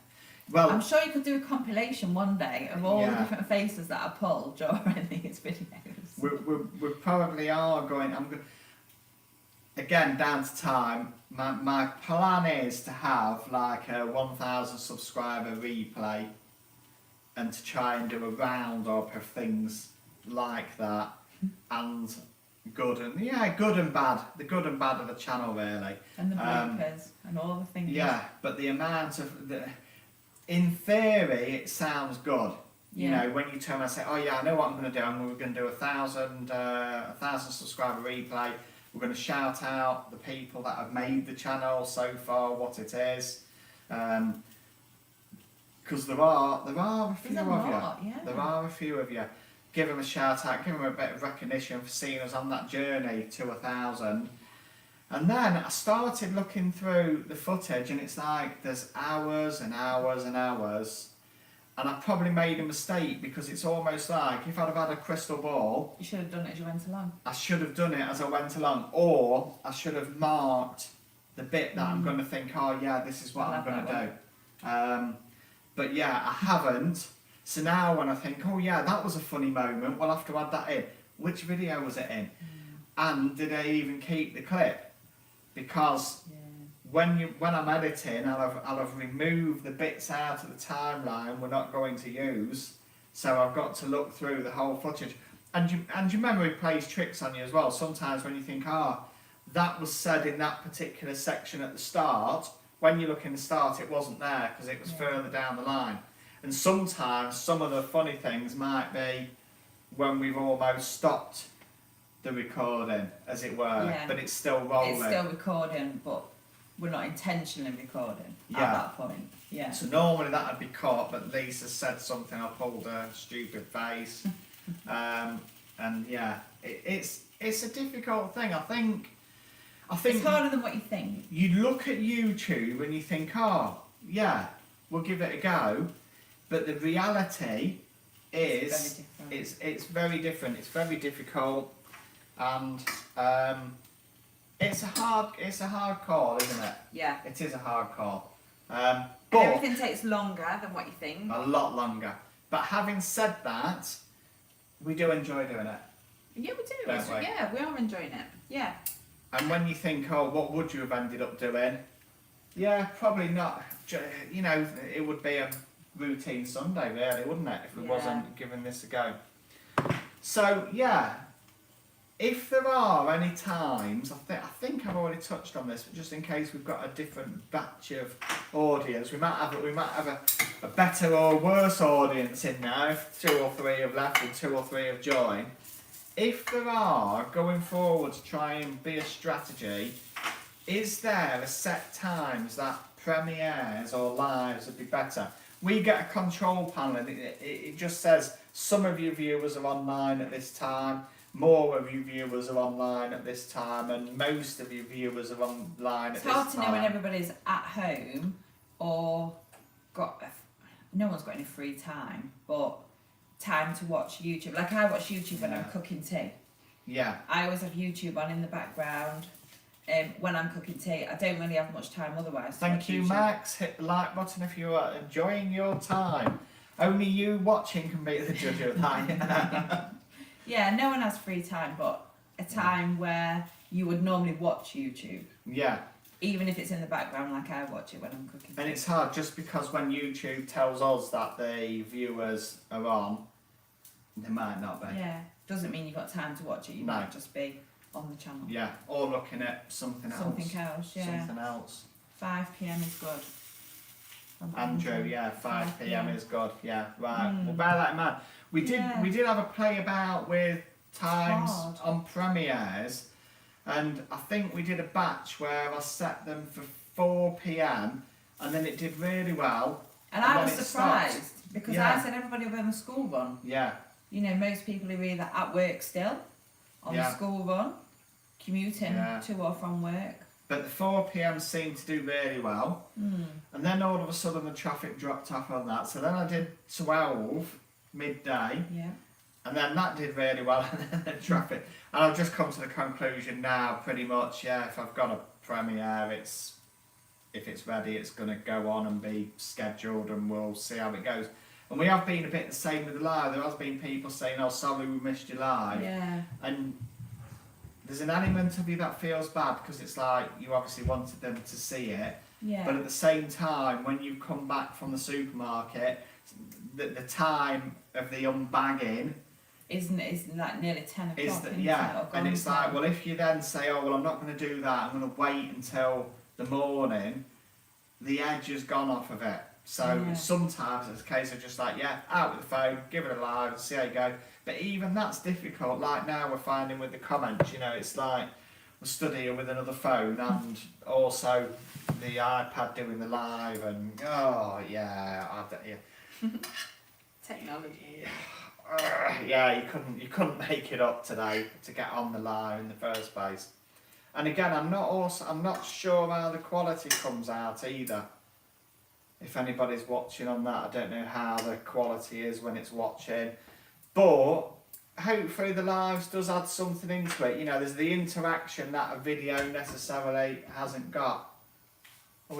Well, I'm sure you could do a compilation one day of all the Yeah. different faces that I pull during these videos. we probably are going. Again, down to time. My plan is to have like a 1,000 subscriber replay, and to try and do a round up of things like that, and good and bad. The good and bad of the channel, really. And the bloopers and all the things. Yeah, but the amount of in theory, it sounds good. You Yeah. know, when you turn and say, "Oh yeah, I know what I'm going to do. We're going to do a 1,000 subscriber replay. We're going to shout out the people that have made the channel so far, what it is." Because there are a few There's a of you. lot, yeah. There are a few of you. Give them a shout out. Give them a bit of recognition for seeing us on that journey to 1,000. And then I started looking through the footage, and it's like there's hours and hours and hours. And I probably made a mistake, because it's almost like if I'd have had a crystal ball, You should have done it as you went along. I should have done it as I went along, or I should have marked the bit that I'm going to think, oh yeah, this is what I I'm love going that to do. But yeah, I haven't. So now when I think, oh yeah, that was a funny moment, we'll have to add that in. Which video was it in? And did I even keep the clip? Because Yeah. when I'm editing, I'll have removed the bits out of the timeline we're not going to use. So I've got to look through the whole footage. And your memory plays tricks on you as well. Sometimes when you think, that was said in that particular section at the start, when you look in the start, it wasn't there because it was further down the line. And sometimes some of the funny things might be when we've almost stopped the recording, as it were, Yeah. but it's still rolling. It's still recording, but we're not intentionally recording Yeah. at that point. Yeah. So normally that would be caught, but Lisa said something, I pulled a stupid face. And yeah, it's a difficult thing. I think It's harder than what you think. you look at YouTube and you think, oh, yeah, we'll give it a go. But the reality is, it's very different. It's very difficult, and it's a hard call, isn't it? Yeah. It is a hard call. And But everything takes longer than what you think. a lot longer. But having said that, we do enjoy doing it. Yeah, we do. Don't we? Yeah, we are enjoying it. Yeah. And when you think, oh, what would you have ended up doing? Yeah, probably not. You know, it would be a routine Sunday, really, wouldn't it, if we Yeah. wasn't giving this a go? So, yeah, if there are any times, I think I've already touched on this, but just in case we've got a different batch of audience, we might have a better or worse audience in now if 2 or 3 have left and 2 or 3 have joined. If there are, going forward to try and be a strategy, is there a set times that premieres or lives would be better? We get a control panel and it just says some of your viewers are online at this time, more of your viewers are online at this time, and most of your viewers are online at It's this hard to know when time. everybody's at home or no one's got any free time, but time to watch YouTube. Like I watch YouTube when I'm Yeah. cooking tea. Yeah, I always have YouTube on in the background when I'm cooking tea. I don't really have much time otherwise. to thank watch you, YouTube. Max. Hit the like button if you are enjoying your time. Only you watching can be the judge of that. Yeah, no one has free time, but a time where you would normally watch YouTube, Yeah, even if it's in the background, like I watch it when I'm cooking. and it's hard just because when YouTube tells us that the viewers are on, they might not be. Yeah, doesn't mean you've got time to watch it. You No. might just be on the channel. Yeah, or looking at something else. Something else, yeah. Something else. 5 p.m. is good. Andrew, yeah, 5 p.m. is good. Yeah, right. Mm. Well, bear that in mind. We did have a play about with times hard. on premieres, and I think we did a batch where I set them for 4 p.m. and then it did really well. And And I then was it surprised stopped. because Yeah. I said everybody will be on the school run. Yeah, You know, most people are either at work still, on Yeah. the school run, commuting Yeah. to or from work. but the 4 p.m. seemed to do really well, and then all of a sudden the traffic dropped off on that. So then I did 12 midday. Yeah. And then that did really well, and then the traffic. And I've just come to the conclusion now, pretty much, yeah, if I've got a premiere, if it's ready, it's going to go on and be scheduled, and we'll see how it goes. And we have been a bit the same with the live. There has been people saying, oh, sorry, we missed you live. Yeah. And there's an element of you that feels bad, because it's like you obviously wanted them to see it. Yeah. But at the same time, when you come back from the supermarket, the time of the unbagging, Isn't it? It's like nearly 10 o'clock. is that, isn't it? yeah, Or and gone it's like, time. well, if you then say, oh, well, I'm not going to do that, I'm going to wait until the morning, the edge has gone off of it. So Yeah. sometimes it's a case of just like, yeah, out with the phone, give it a live, see how you go. But even that's difficult. Like now we're finding with the comments, you know, it's like we're studying with another phone and also the iPad doing the live, and oh yeah, yeah. Technology. Yeah, you couldn't make it up today to get on the line in the first place. And again, I'm not sure how the quality comes out either. If anybody's watching on that, I don't know how the quality is when it's watching. But hopefully the lives does add something into it. You know, there's the interaction that a video necessarily hasn't got. Are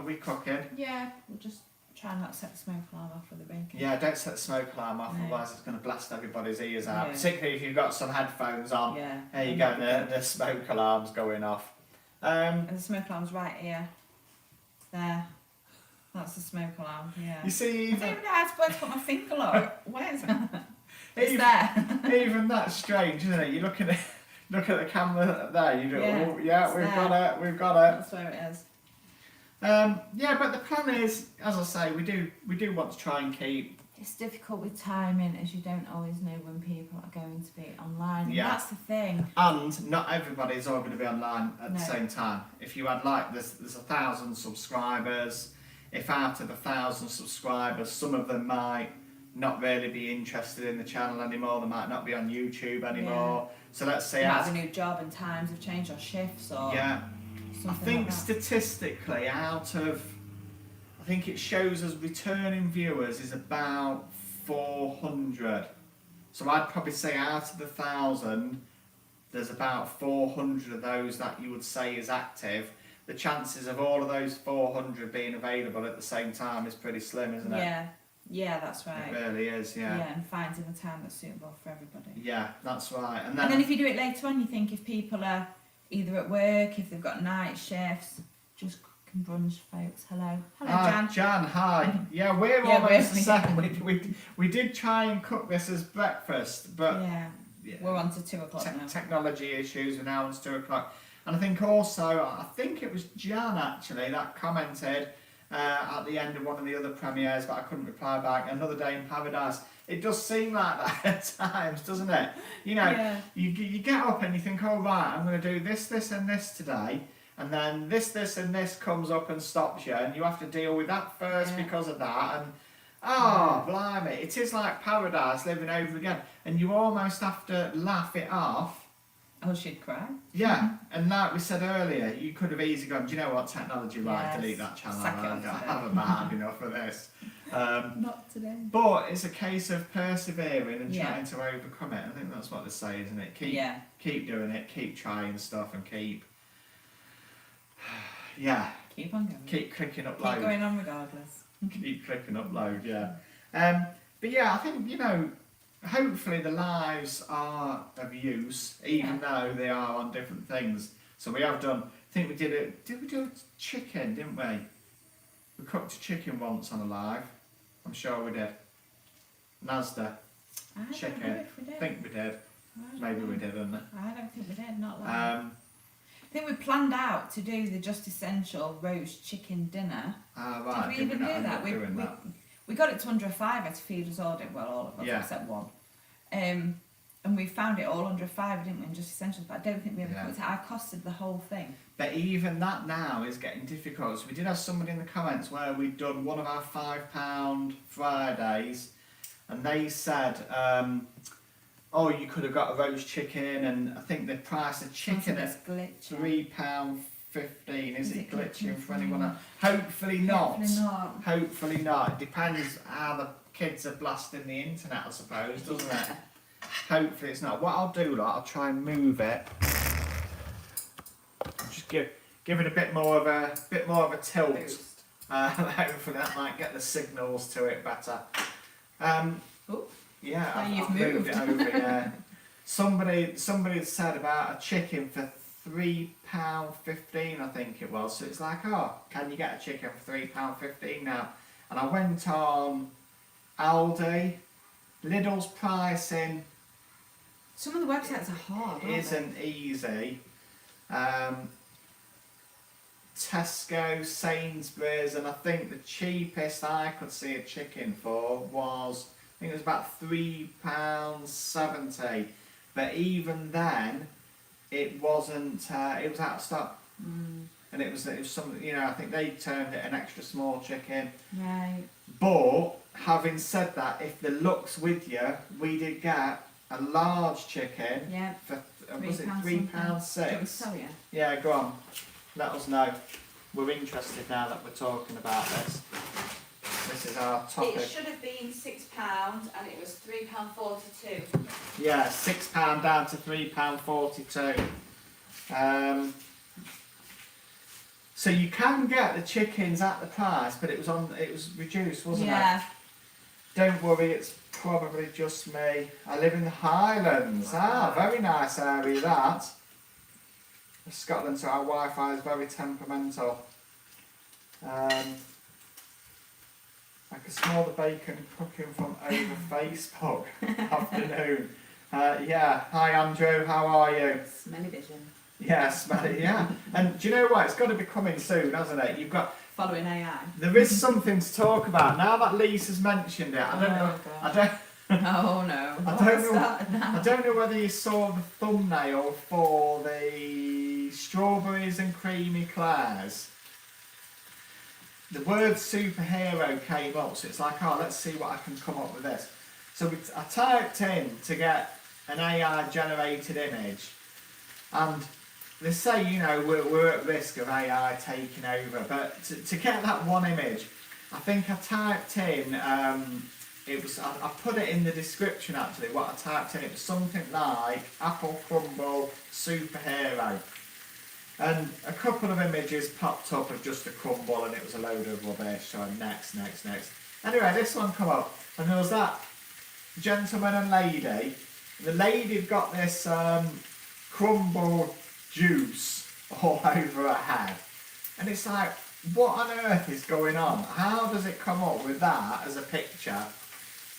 we cooking? Yeah, we'll just try and not set the smoke alarm off for the bacon. Yeah, don't set the smoke alarm off, No. otherwise it's going to blast everybody's ears out. Yeah. Particularly if you've got some headphones on. Yeah. There you go, the smoke alarm's going off. And the smoke alarm's right here. There. That's the smoke alarm, yeah. You see, I don't even, even know how to put my finger on. Where's that? It's even, there. even that's strange, isn't it? You look at the camera there, you go, Yeah, oh, yeah, it's we've there. got it. That's where it is. Yeah, but the plan is, as I say, we do want to try and keep. It's difficult with timing as you don't always know when people are going to be online. Yeah. And that's the thing. And not everybody's all going to be online at the No. same time. If you had there's 1,000 subscribers. If out of 1,000 subscribers, some of them might not really be interested in the channel anymore. They might not be on YouTube anymore. So let's say, You might have a new job and times have changed or shifts or yeah, something I think like that. statistically, I think it shows us returning viewers is about 400. So I'd probably say out of the 1,000, there's about 400 of those that you would say is active. The chances of all of those 400 being available at the same time is pretty slim, isn't it? Yeah, that's right. It really is, yeah. And finding the time that's suitable for everybody. Yeah, that's right. And And then if you do it later on, you think if people are either at work, if they've got night shifts, just cooking brunch, folks. Hello. Hello, Jan. Jan, hi. Yeah, we're Yeah, almost the we're- same. We did try and cook this as breakfast, but Yeah. yeah, We're on to 2 o'clock now. technology issues, and now it's 2 o'clock. And I think also, I think it was Jan actually that commented at the end of one of the other premieres, but I couldn't reply back. Another Day in Paradise. It does seem like that at times, doesn't it? You know, Yeah. you get up and you think, oh right, I'm going to do this, this, and this today, and then this, and this comes up and stops you, and you have to deal with that first Yeah. because of that, and blimey, it is like paradise living over again, and you almost have to laugh it off. Oh, she'd cry. Yeah, and like we said earlier, you could have easily gone, do you know what, technology, right, Yes. delete that channel, Sack it I off today. haven't had enough of this. Not today. But it's a case of persevering and Yeah. trying to overcome it. I think that's what they say, isn't it? Yeah. Keep doing it, keep trying stuff, and keep yeah, Keep on going. keep clicking Keep upload. going on regardless. Keep clicking upload, yeah. But yeah, I think, you know, hopefully the lives are of use, even though they are on different things. So we have done, I think we did we do a chicken, didn't we? We cooked a chicken once on a live. I'm sure we did. Nasda. I don't Chicken. know if we did. I think we did. Maybe we didn't. I don't think we did, not like Um, I think we planned out to do the Just Essential roast chicken dinner. right, Did we even do end that? up doing that? We got it to under a fiver to feed us all, all of us Yeah. except one. And we found it all under a fiver, didn't we, in Just Essentials, but I don't think we ever Yeah. cooked it. I costed the whole thing. But even that now is getting difficult. So we did have somebody in the comments where we'd done one of our £5 Fridays, and they said, oh, you could have got a roast chicken, and I think the price of chicken Something at that's glitchy. £3.15. Is it glitching for anyone else? Mm. Hopefully not. Hopefully not. Hopefully not. It depends how the kids are blasting the internet, I suppose, doesn't it? Hopefully it's not. What I'll do, like, I'll try and move it. Just give it a bit more of a tilt. Boost. Hopefully that might get the signals to it better. Oh, Yeah, now I've you've moved moved. it over. Yeah. Somebody had said about a chicken for £3.15, I think it was. So it's like, oh, can you get a chicken for £3.15 now? And I went on Aldi. Lidl's pricing some of the websites are hard, aren't isn't easy. Tesco, Sainsbury's, and I think the cheapest I could see a chicken for was, I think it was about £3.70. But even then, it wasn't. It was out of stock, and it was some. You know, I think they termed it an extra small chicken. Right. But having said that, if the luck's with you, we did get a large chicken Yeah. for was it £3 £3.06? Tell you. Yeah, go on. Let us know. We're interested now that we're talking about this. This is our topic. It should have been £6 and it was £3.42. Yeah, £6 down to £3.42. So you can get the chickens at the price, but it was reduced, wasn't it? Yeah. Don't worry, it's probably just me. I live in the Highlands. Ah, very nice area that. Scotland, so our Wi-Fi is very temperamental. I can smell the bacon cooking from over Facebook. Afternoon. Yeah, hi Andrew, how are you? Smelly vision. Yeah, smell it, yeah. And do you know what? It's got to be coming soon, hasn't it? You've got. Following AI. There is something to talk about now that Lisa's mentioned it. I don't know. I don't. Oh no. I don't know whether you saw the thumbnail for the strawberries and creamy Claire's. The word superhero came up, so it's like, oh, let's see what I can come up with this. So I typed in to get an AI generated image, and they say, you know, we're at risk of AI taking over, but to get that one image, I think I typed in, it was, I put it in the description actually, what I typed in, it was something like Apple Crumble superhero. And a couple of images popped up of just a crumble and it was a load of rubbish, so next. Anyway, this one come up, and there was that gentleman and lady. The lady had got this crumble juice all over her head. And it's like, what on earth is going on? How does it come up with that as a picture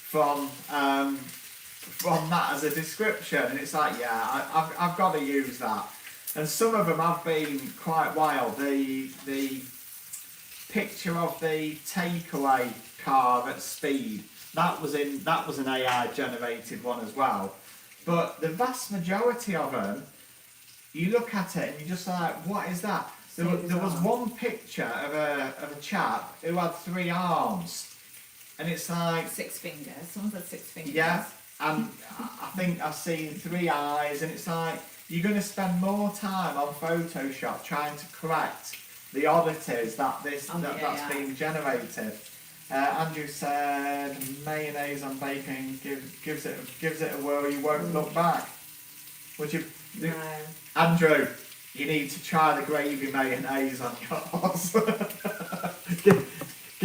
from that as a description? And it's like, yeah, I've got to use that. And some of them have been quite wild. The picture of the takeaway car at speed, that was an AI generated one as well. But the vast majority of them, you look at it and you're just like, what is that? There was one picture of a chap who had 3 arms, and it's like 6 fingers. Someone said 6 fingers. yeah, and I think I've seen 3 eyes, and it's like you're going to spend more time on Photoshop trying to correct the oddities that's being generated. Andrew said mayonnaise on bacon gives it a whirl. You won't look back. Would you? No. Andrew, you need to try the gravy mayonnaise on yours.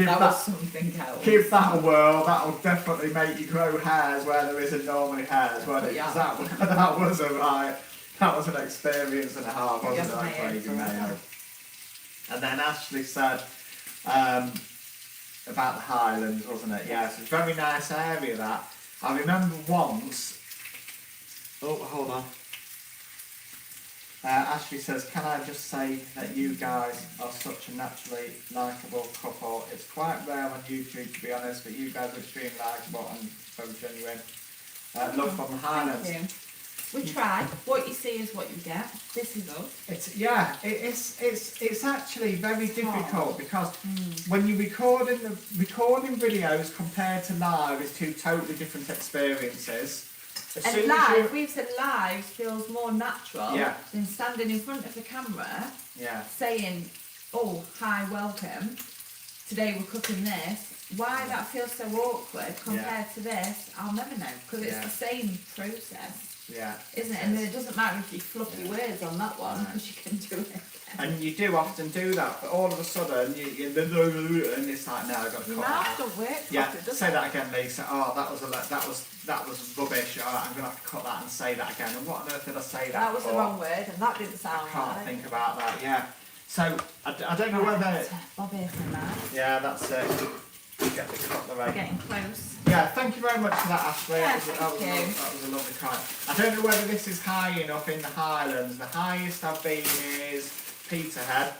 that that, was something else. give that a whirl. That'll definitely make you grow hairs where there isn't normally hairs, won't it? 'Cause Yeah. that was that was an experience and a half, wasn't Yes, it? mate, Gravy it's mayo. And then Ashley said about the Highlands, wasn't it? Yes, it's a very nice area that. I remember once. Oh, hold on. Ashley says, can I just say that you guys are such a naturally likeable couple. It's quite rare on YouTube, to be honest, but you guys are extremely likeable and very genuine. Love from the Highlands. Thank you. We try. What you see is what you get. This is us. It's actually very difficult because when you're recording videos compared to live, it's two totally different experiences. As And soon as live, we've said live feels more natural Yeah. than standing in front of the camera yeah. saying, oh, hi, welcome. Today we're cooking this. Why that feels so awkward compared to this, I'll never know. Because it's Yeah. the same process, Yeah. isn't it? And then it doesn't matter if you fluff your words on that one, No. because you can do it again. And you do often do that, but all of a sudden, and it's like, no, I've got to Your cut that mouth out. don't work Yeah, properly, does say it? that again, Lisa. Oh, that was rubbish. All right, I'm gonna have to cut that and say that again. And what on earth did I say that? That was the for? wrong word, and that didn't I sound can't right. think about that. Yeah. So I don't know whether. Bob Earthman, that. Yeah, that's it. Get the cut the We're right. getting close. Yeah, thank you very much for that, Ashley. Yeah, that was a lovely comment. I don't know whether this is high enough in the Highlands. The highest I've been is Peterhead.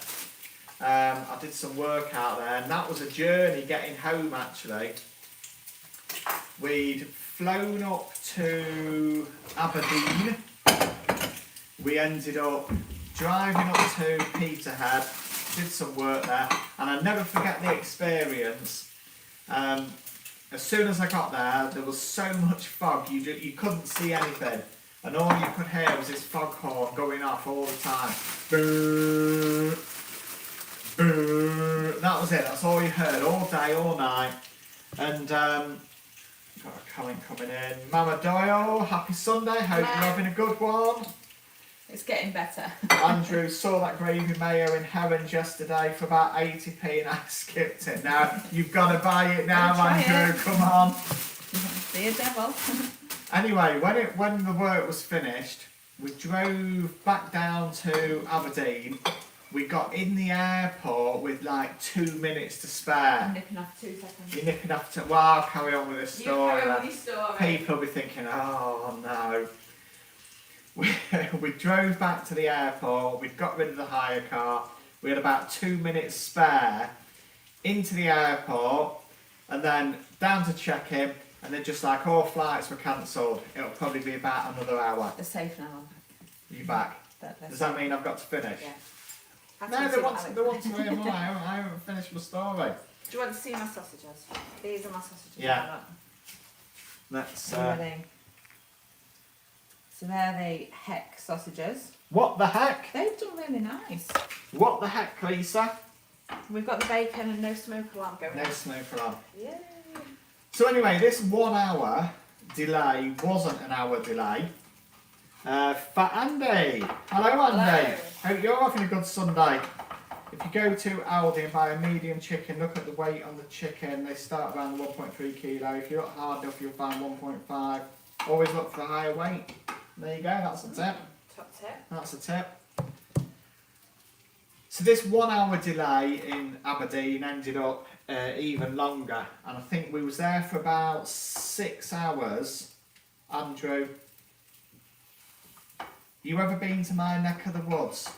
I did some work out there, and that was a journey getting home. Actually, we'd flown up to Aberdeen. We ended up driving up to Peterhead, did some work there, and I never forget the experience. As soon as I got there was so much fog, you couldn't see anything, and all you could hear was this foghorn going off all the time. Boo, boo. That was it, that's all you heard, all day, all night. And got a comment coming in. Mama Doyle, happy Sunday, hope you're having a good one. It's getting better. Andrew saw that gravy mayo in Herons yesterday for about 80p and I skipped it. Now, you've got to buy it now, Try Andrew, it. come on. Be a devil. Anyway, when the work was finished, we drove back down to Aberdeen. We got in the airport with like 2 minutes to spare. I'm nipping off 2 seconds. You're nipping off to, well, I'll carry on with this You story. carry on then. with your story. People will be thinking, oh no. We drove back to the airport, we'd got rid of the hire car, we had about 2 minutes spare into the airport, and then down to check-in, and they're just like, all flights were cancelled. It'll probably be about another hour. They're safe now. Are you back? Does that mean I've got to finish? Yeah. No, they want to hear more. I haven't finished my story. Do you want to see my sausages? These are my sausages. Yeah. Let's. So they're the Heck sausages. What the heck? They've done really nice. What the heck, Lisa? We've got the bacon and no smoke alarm going No on. smoke alarm. Yay. So anyway, this 1 hour delay wasn't an hour delay. For Andy. Hello, Andy. Hello. Hope you're having a good Sunday. If you go to Aldi and buy a medium chicken, look at the weight on the chicken. They start around the 1.3 kilo. If you look hard enough, you'll find 1.5. Always look for a higher weight. There you go, that's a tip. Top tip. That's a tip. So this 1 hour delay in Aberdeen ended up even longer, and I think we was there for about 6 hours. Andrew, you ever been to my neck of the woods?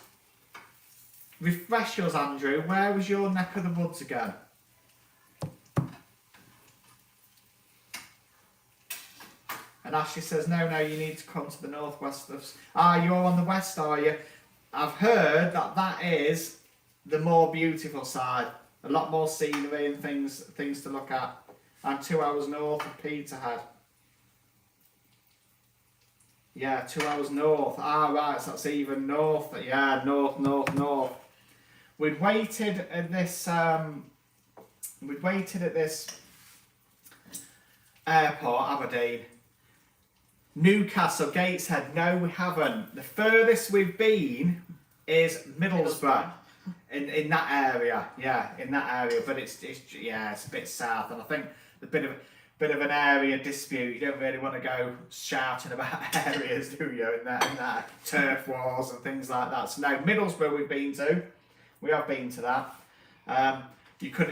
Refresh us, Andrew. Where was your neck of the woods again? And Ashley says, no, you need to come to the northwest of... Ah, you're on the west, are you? I've heard that is the more beautiful side. A lot more scenery and things to look at. I'm 2 hours north of Peterhead. Yeah, 2 hours north. Ah, right, so that's even north. Yeah, north. We'd waited at this... airport, Aberdeen. Newcastle, Gateshead. No, we haven't. The furthest we've been is Middlesbrough. in that area, but it's a bit south, and I think a bit of an area dispute. You don't really want to go shouting about areas, do you? In that turf wars and things like that. So no, Middlesbrough we have been to that. You could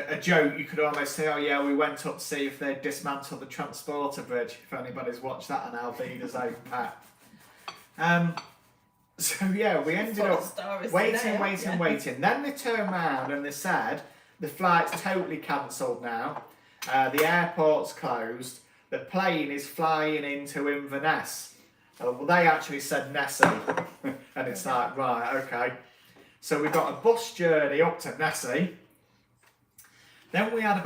a joke. You could almost say, oh yeah, we went up to see if they'd dismantled the Transporter Bridge. If anybody's watched that on Alvida's Open Pack. So yeah, we ended up waiting. Then they turned around and they said the flight's totally cancelled now. The airport's closed. The plane is flying into Inverness. Well, they actually said Nessie, and it's like, right, okay. So we got a bus journey up to Nessie. Then we had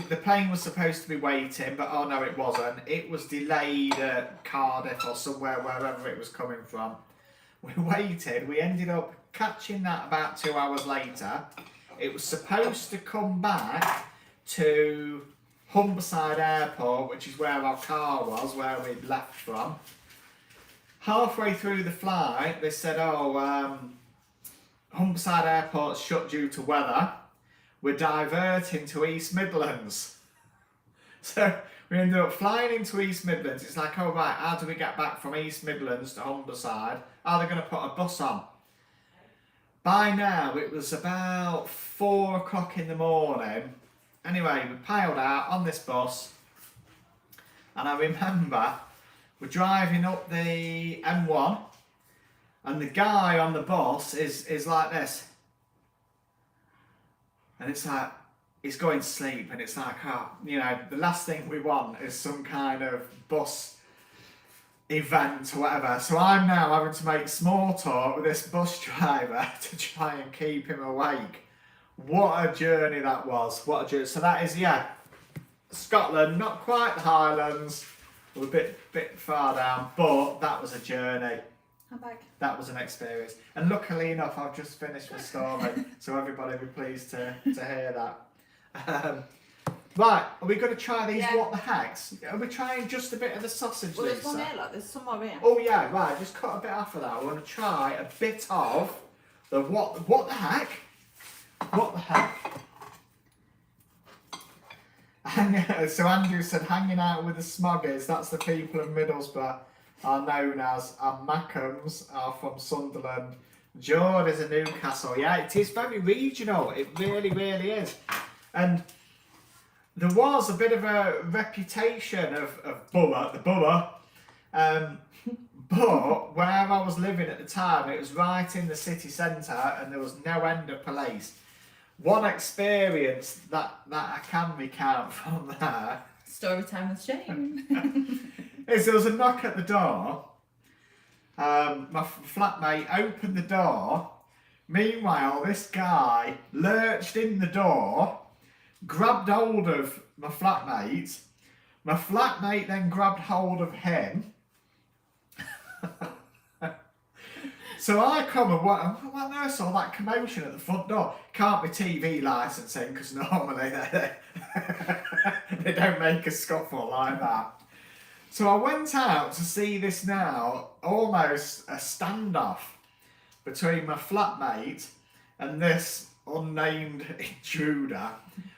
the plane was supposed to be waiting, but oh no, it wasn't. It was delayed at Cardiff or somewhere, wherever it was coming from. We waited. We ended up catching that about 2 hours later. It was supposed to come back to Humberside Airport, which is where our car was, where we'd left from. Halfway through the flight, they said, Humberside Airport's shut due to weather. We're diverting to East Midlands. So we ended up flying into East Midlands. It's like, oh right, how do we get back from East Midlands to Humberside? Are they going to put a bus on? By now, it was about 4 o'clock in the morning. Anyway, we piled out on this bus. And I remember we're driving up the M1. And the guy on the bus is like this. And it's like, he's going to sleep, and it's like, the last thing we want is some kind of bus event or whatever. So I'm now having to make small talk with this bus driver to try and keep him awake. What a journey that was. What a journey. So that is, Scotland, not quite the Highlands. We're a bit far down, but that was a journey. I'm back. That was an experience. And luckily enough, I've just finished my story, so everybody will be pleased to hear that. Right, are we going to try these what the hecks? Are we trying just a bit of the sausage, Well, there's Lisa? one here, look, there's some more here. Oh yeah, right, just cut a bit off of that. We're going to try a bit of the what the heck? What the heck? So Andrew said, hanging out with the Smoggers, that's the people of Middlesbrough, are known as, and Mackhams are from Sunderland. Jord is a Newcastle. Yeah, it is very regional. It really, really is. And there was a bit of a reputation of Borough, the Borough. But where I was living at the time, it was right in the city centre and there was no end of police. One experience that I can recount from there. Story time with Shane. is there was a knock at the door. My flatmate opened the door. Meanwhile, this guy lurched in the door, grabbed hold of my flatmate. My flatmate then grabbed hold of him. So I come and when I saw that commotion at the front door, can't be TV licensing because normally they don't make a scuffle like that. So I went out to see this now, almost a standoff between my flatmate and this unnamed intruder.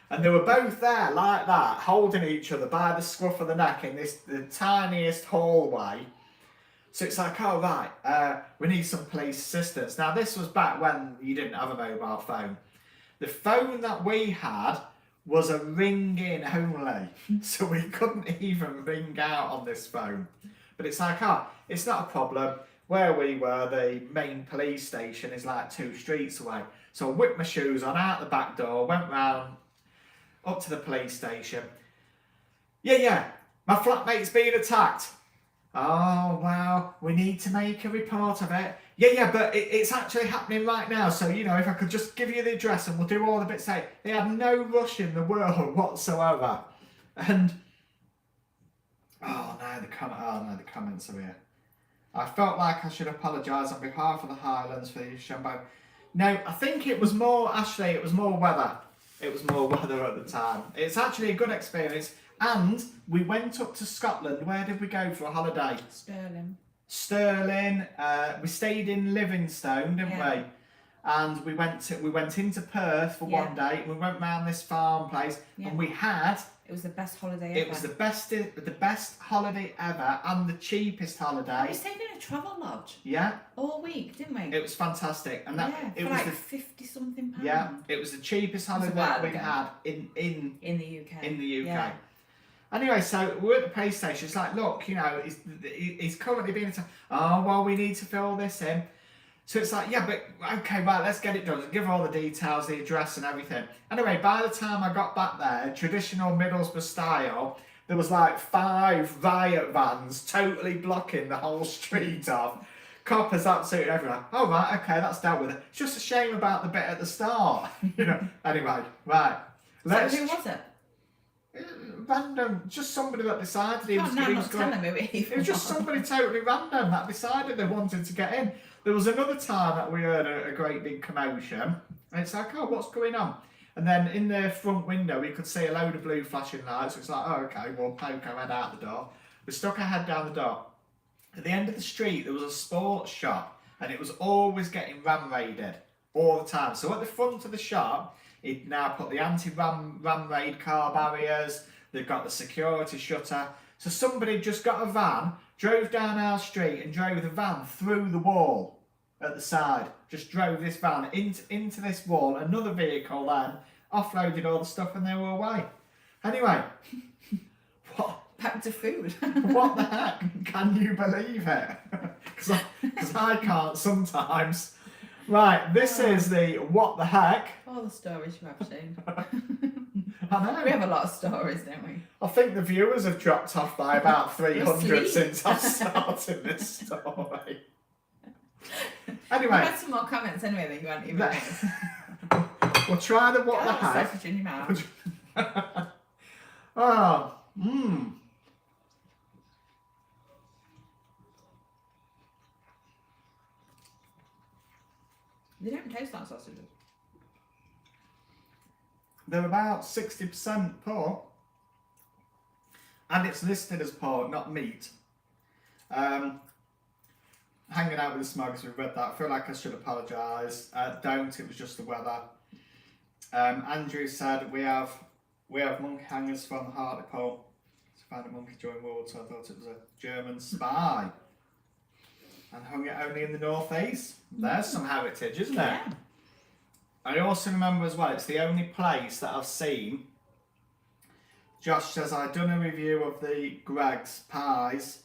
And they were both there like that, holding each other by the scruff of the neck in the tiniest hallway. So it's like, oh right, we need some police assistance. Now this was back when you didn't have a mobile phone. The phone that we had was a ring-in only, so we couldn't even ring out on this phone. But it's like, it's not a problem. Where we were, the main police station is like 2 streets away. So I whipped my shoes on, out the back door, went round, up to the police station. Yeah, my flatmate's being attacked. Oh, wow, we need to make a report of it. Yeah, but it's actually happening right now. So, if I could just give you the address and we'll do all the bits. They had no rush in the world whatsoever. And, the comments are here. I felt like I should apologise on behalf of the Highlands for the Shambo. No, I think it was more, Ashley, it was more weather. It was more weather at the time. It's actually a good experience. And we went up to Scotland. Where did we go for a holiday? Stirling. We stayed in Livingstone, didn't we? and we went into Perth for one day. We went round this farm place, and we had. It was the best holiday ever. It was the best holiday ever, and the cheapest holiday. We stayed in a travel lodge. Yeah. All week, didn't we? It was fantastic, and that it was like £50-something. Yeah, it was the cheapest holiday that we had in the UK. In the UK. Yeah. Anyway, so we're at the pay station. It's like, look, you know, he's currently being told, oh, well, we need to fill this in. So it's like, yeah, but okay, right, let's get it done. Give her all the details, the address and everything. Anyway, by the time I got back there, traditional Middlesbrough style, there was like 5 riot vans totally blocking the whole street off. Coppers absolutely everywhere. Oh, right, okay, that's dealt with it. It's just a shame about the bit at the start. You know. Anyway, right. So who was it? Random, just somebody that decided he was going. It was just somebody totally random that decided they wanted to get in. There was another time that we heard a great big commotion, and it's like, oh, what's going on? And then in the front window, we could see a load of blue flashing lights. So it's like, oh, okay, we'll poke our head out the door. We stuck our head down the door. At the end of the street, there was a sports shop, and it was always getting ram raided all the time. So at the front of the shop, he'd now put the anti-ram raid car barriers. They've got the security shutter. So somebody just got a van, drove down our street, and drove the van through the wall at the side. Just drove this van into this wall. Another vehicle then offloaded all the stuff, and they were away. Anyway, what? Back to food. What the heck? Can you believe it? Because I can't sometimes. Right, this is the what the heck. All the stories you have seen. I know. We have a lot of stories, don't we? I think the viewers have dropped off by about 300 since I started this story. Anyway. We had some more comments anyway that you hadn't even noticed. We'll try the what the heck. Sausage in your mouth. Oh, They don't taste like sausages. They're about 60% pork. And it's listed as pork, not meat. Hanging out with the smugglers, we've read that. I feel like I should apologise. Don't, it was just the weather. Andrew said, we have monkey hangers from Hartlepool. So found a monkey during World War II. I thought it was a German spy. And hung it only in the northeast. There's some heritage, isn't it? Yeah. I also remember as well, it's the only place that I've seen. Josh says, I've done a review of the Greggs pies.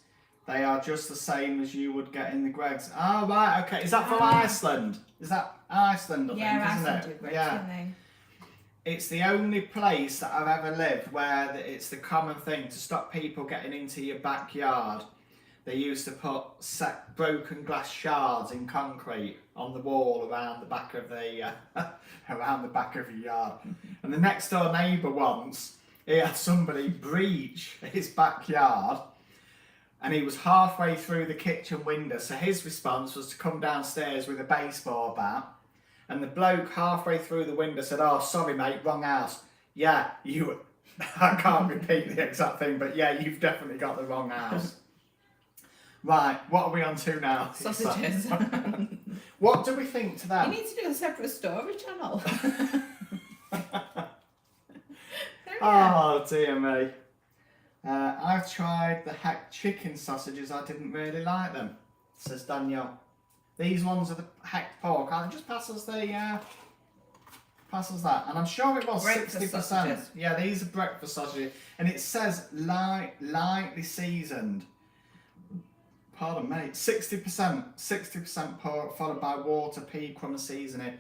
They are just the same as you would get in the Greggs. Oh, right, okay. Is that from Iceland? Is that Iceland, I think, Iceland isn't it? Greggs, Yeah. It's the only place that I've ever lived where it's the common thing to stop people getting into your backyard. They used to put broken glass shards in concrete on the wall around the back of the around the back of your yard. And the next door neighbour once, he had somebody breach his backyard, and he was halfway through the kitchen window. So his response was to come downstairs with a baseball bat, and the bloke halfway through the window said, "Oh, sorry mate, wrong house." Yeah, you. I can't repeat the exact thing, but yeah, you've definitely got the wrong house. Right, what are we on to now? Sausages. What do we think to that? You need to do a separate story channel. Oh dear me. I've tried the hack chicken sausages. I didn't really like them, says Danielle. These ones are the hacked pork. I'll just pass us the pass us that. And I'm sure it was 60%. Yeah, these are breakfast sausages. And it says lightly seasoned. Pardon me, 60% pork followed by water, pea, crumb and seasoning.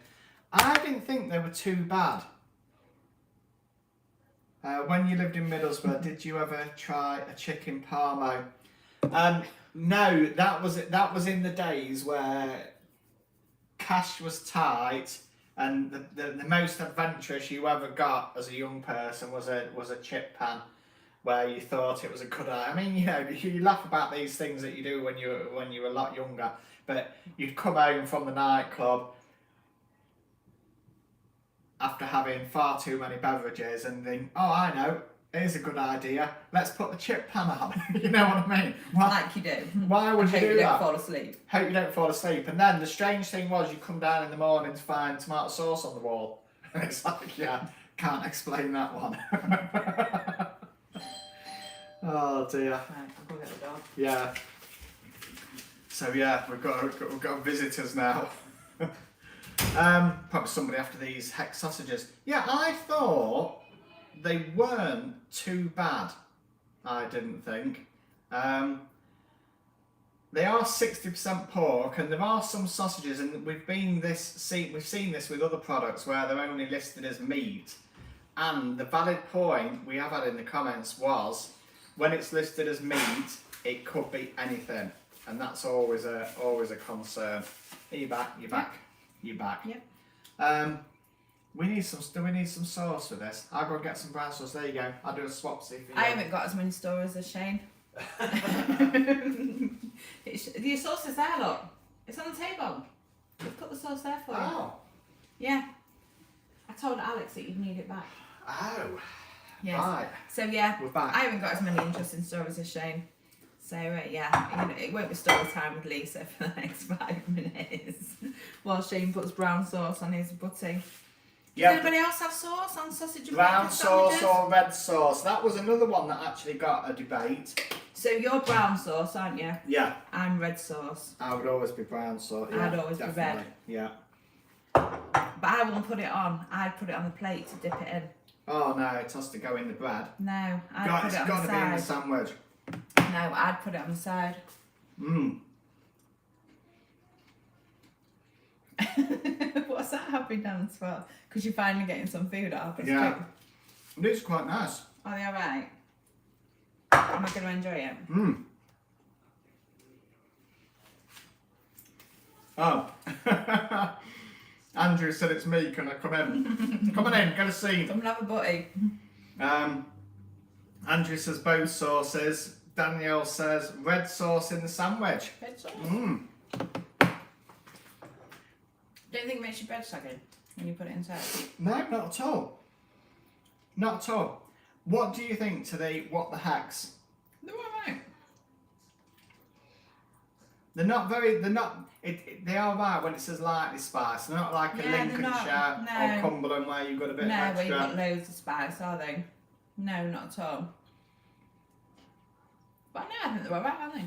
I didn't think they were too bad. When you lived in Middlesbrough, did you ever try a chicken parmo? No, that was in the days where cash was tight, and the most adventurous you ever got as a young person was a chip pan. Where you thought it was a good idea. I mean, you know, you laugh about these things that you do when you're a lot younger, but you'd come home from the nightclub after having far too many beverages and think, oh, I know, Here's a good idea. Let's put the chip pan on. You know what I mean? Why, Like you do. why would I you hope do you don't that? fall asleep. Hope you don't fall asleep. And then the strange thing was, you come down in the morning to find tomato sauce on the wall. And it's like, yeah, can't explain that one. Oh dear. Right, I'll go get the dog. Yeah. So yeah, we've got visitors now. Probably somebody after these hex sausages. Yeah, I thought they weren't too bad. I didn't think. They are 60% pork, and there are some sausages, and we've seen this with other products where they're only listed as meat. And the valid point we have had in the comments was, when it's listed as meat, it could be anything, and that's always a concern. Are you back? You're back. You're back. Yep. We need some sauce for this. I'll go and get some brown sauce. There you go. I'll do a swapsy for you. I haven't got as many stories as Shane. The sauce is there, look. It's on the table. We've put the sauce there for you. Oh. Yeah. I told Alex that you'd need it back. Oh. Yes. Right. So yeah, We're back. I haven't got as many interesting stories as Shane. So yeah, it won't be story time with Lisa for the next 5 minutes while Shane puts brown sauce on his butty. Does Yeah. anybody else have sauce on sausage and Brown breakfast sauce sandwiches? or red sauce? That was another one that actually got a debate. So you're brown sauce, aren't you? Yeah. I'm red sauce. I would always be brown sauce. Yeah, I'd always be red. definitely. Yeah. But I won't put it on. I'd put it on the plate to dip it in. Oh no, it has to go in the bread. No, I'd God, put it's it on got the to be in the side. sandwich. No, I'd put it on the side. Mmm. What's that happy dance for? Because you're finally getting some food out of it. Yeah. It is quite nice. Are they alright? Am I going to enjoy it? Mmm. Oh. Andrew said it's me. Can I come in? Come on in. Get a seat. Come and have a butty. Andrew says both sauces. Danielle says red sauce in the sandwich. Red sauce. Mmm. Don't think it makes your bread soggy when you put it inside. No, not at all. Not at all. What do you think to the what the hacks? They're alright. They are right when it says lightly spiced. They're not like a Yeah, they're Lincolnshire not. or No. Cumberland where you've got a bit No, of where extra. you've got loads of spice, are they? No, not at all. But no, I think they're alright, aren't they?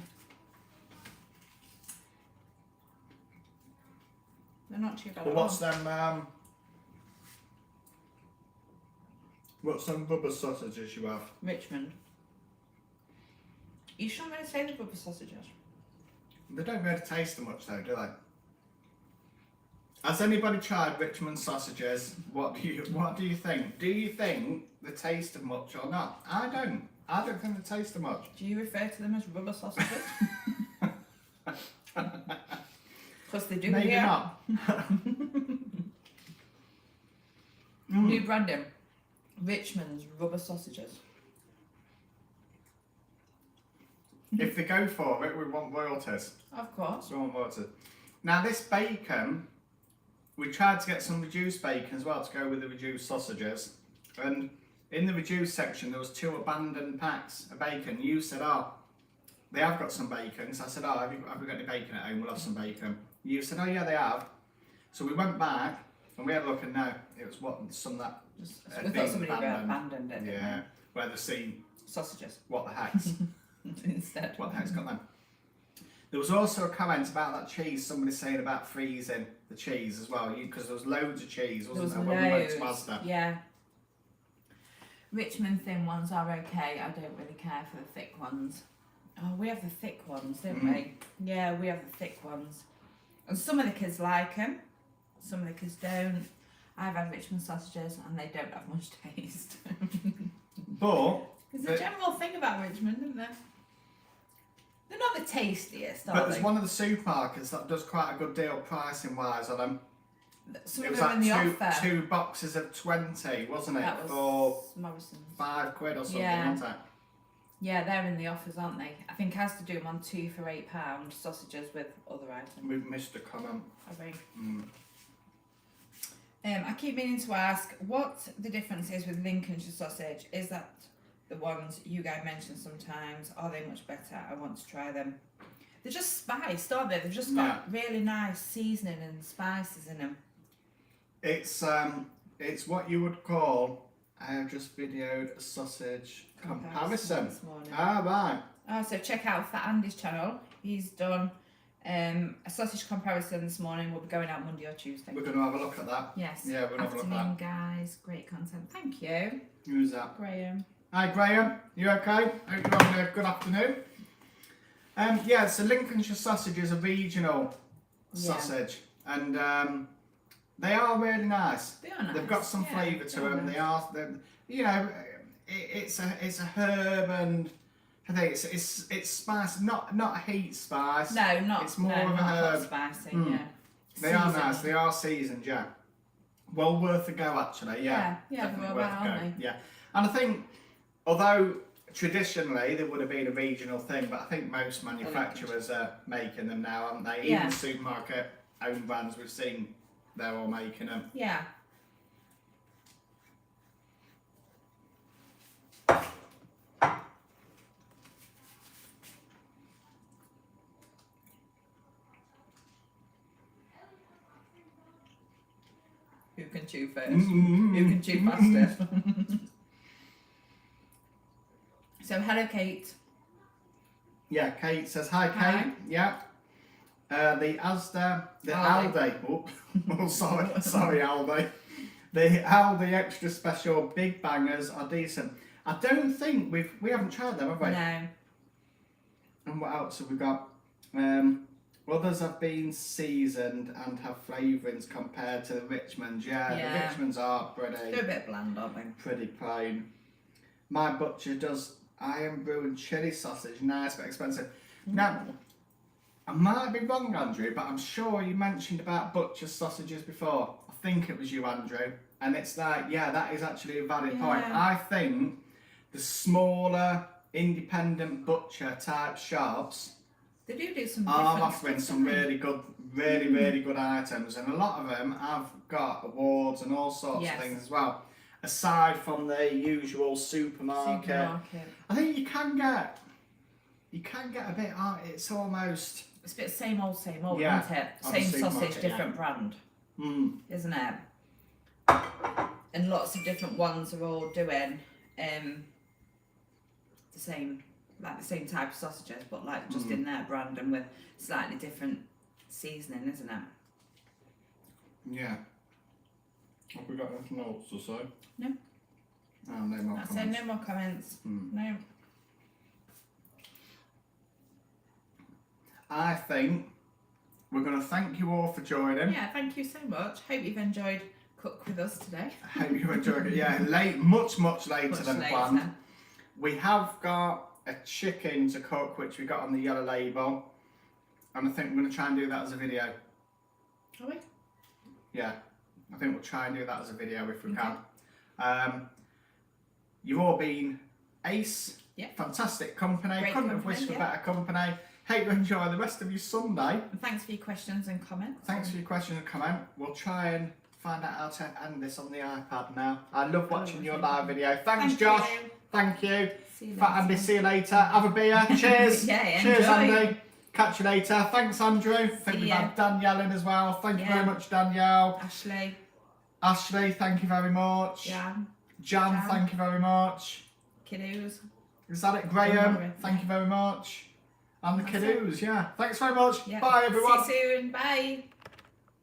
They're not too bad Well, at all. what's them rubber sausages you have? Richmond. You shouldn't really say the rubber sausages. They don't really taste much though, do they? Has anybody tried Richmond sausages? What do you think? Do you think they taste of much or not? I don't. I don't think they taste of much. Do you refer to them as rubber sausages? Because they do Maybe here. not. New branding. Richmond's rubber sausages. If they go for it, we want royalties. Of course. We want royalties. Now this bacon, we tried to get some reduced bacon as well to go with the reduced sausages. And in the reduced section, there was 2 abandoned packs of bacon. You said, oh, they have got some bacon. So I said, oh, have you got any bacon at home? We'll have some bacon. You said, oh yeah, they have. So we went back and we had a look, and no, it was some that We thought somebody abandoned it. didn't yeah, where they've seen they? Sausages what the heck's instead. what the heck's got them. There was also a comment about that cheese. Somebody saying about freezing the cheese as well, because there was loads of cheese, wasn't there, when we went to Asda? Yeah. Richmond thin ones are okay. I don't really care for the thick ones. Oh, we have the thick ones, don't we? Yeah, we have the thick ones. And some of the kids like them, some of the kids don't. I've had Richmond sausages and they don't have much taste. But There's a general thing about Richmond, isn't there? They're not the tastiest, are there's they? one of the supermarkets that does quite a good deal pricing wise on them. Some It of was them in the like offer. 2 boxes of 20, wasn't it? That was For Morrison's. £5 or something, Yeah. wasn't it? Yeah, they're in the offers, aren't they? I think has to do them on 2 for £8 sausages with other items. We've missed a comment. I think. Mm. I keep meaning to ask what the difference is with Lincolnshire sausage. Is that the ones you guys mentioned sometimes. Are they much better? I want to try them. They're just spiced, aren't they? They've just got really nice seasoning and spices in them. It's what you would call, I have just videoed a sausage comparison. This morning. Ah, right. Oh, so check out Fat Andy's channel. He's done a sausage comparison this morning. We'll be going out Monday or Tuesday. We're going to have a look at that. Yes. Yeah, we'll have a look at that. Afternoon, guys. Great content. Thank you. Who's that? Graham. Hi, Graham. You okay? Hope you're having a good afternoon. Yeah, so Lincolnshire sausage is a regional sausage, and they are really nice. They are nice. They've got some flavour to them. Nice. You know, it's a herb, and I think it's spice, not a heat spice. No, not. It's more no, of a not herb. hot spicy. Mm. Yeah. They are Seasoned. nice. They are seasoned. Yeah. Well worth a go, actually. Yeah. Yeah, Definitely well, worth a go. aren't Yeah. And I think, although traditionally there would have been a regional thing, but I think most manufacturers are making them now, aren't they? Yeah. Even supermarket own brands we've seen, they're all making them. Yeah. Who can chew first? Mm-hmm. Who can chew faster? So, hello, Kate. Yeah, Kate says hi, Kate. Hi. Yeah. The Asda, the Aldi. Aldi. Oh, sorry, Aldi. The Aldi extra special big bangers are decent. I don't think we haven't tried them, have we? No. And what else have we got? Others have been seasoned and have flavourings compared to the Richmonds. Yeah, the Richmonds are They're a bit bland, aren't they? pretty plain. My butcher does iron brew and chili sausage, nice but expensive. Now, I might be wrong, Andrew, but I'm sure you mentioned about butcher sausages before. I think it was you, Andrew. And it's like, yeah, that is actually a valid point. Yeah. I think the smaller, independent butcher type shops They do some are different offering stuff, some don't they? really good, really good items, and a lot of them have got awards and all sorts Yes. of things as well. Aside from the usual supermarket, I think you can get a bit. It's almost. It's a bit same old, Yeah, isn't it? on the Same supermarket, sausage, different brand, isn't it? And lots of different ones are all doing the same, like the same type of sausages, but like just in their brand and with slightly different seasoning, isn't it? Yeah. Have we got anything else to say? No. Oh, no more That's it. comments. No more comments. No. I think we're going to thank you all for joining. Yeah, thank you so much. Hope you've enjoyed Cook With Us today. I hope you enjoyed it. Yeah, much later Much than later. planned. We have got a chicken to cook, which we got on the yellow label, and I think we're going to try and do that as a video. Are we? Yeah, I think we'll try and do that as a video if we Okay. can. You've all been ace. Yeah. Fantastic company. Great Couldn't have company, wished for yeah. better company. Hope you enjoy the rest of your Sunday. And thanks for your questions and comments. Thanks for your question and comment. We'll try and find out how to end this on the iPad now. I love watching your live video. Thanks, Thank Josh. you. Thank you. See you Fat Andy, later. see you later. Have a beer. Cheers. Yeah, Cheers, enjoy. Andy. Catch you later. Thanks, Andrew. I think See we've ya. had Danielle in as well. Thank you Yeah. very much, Danielle. Ashley. Ashley, thank you very much. Jan. Jan, thank you very much. Kiddos. Is that it, Don't Graham? worry. Thank you very much. And the That's it. kiddos, yeah. Thanks very much. Yeah. Bye, everyone. See you soon. Bye.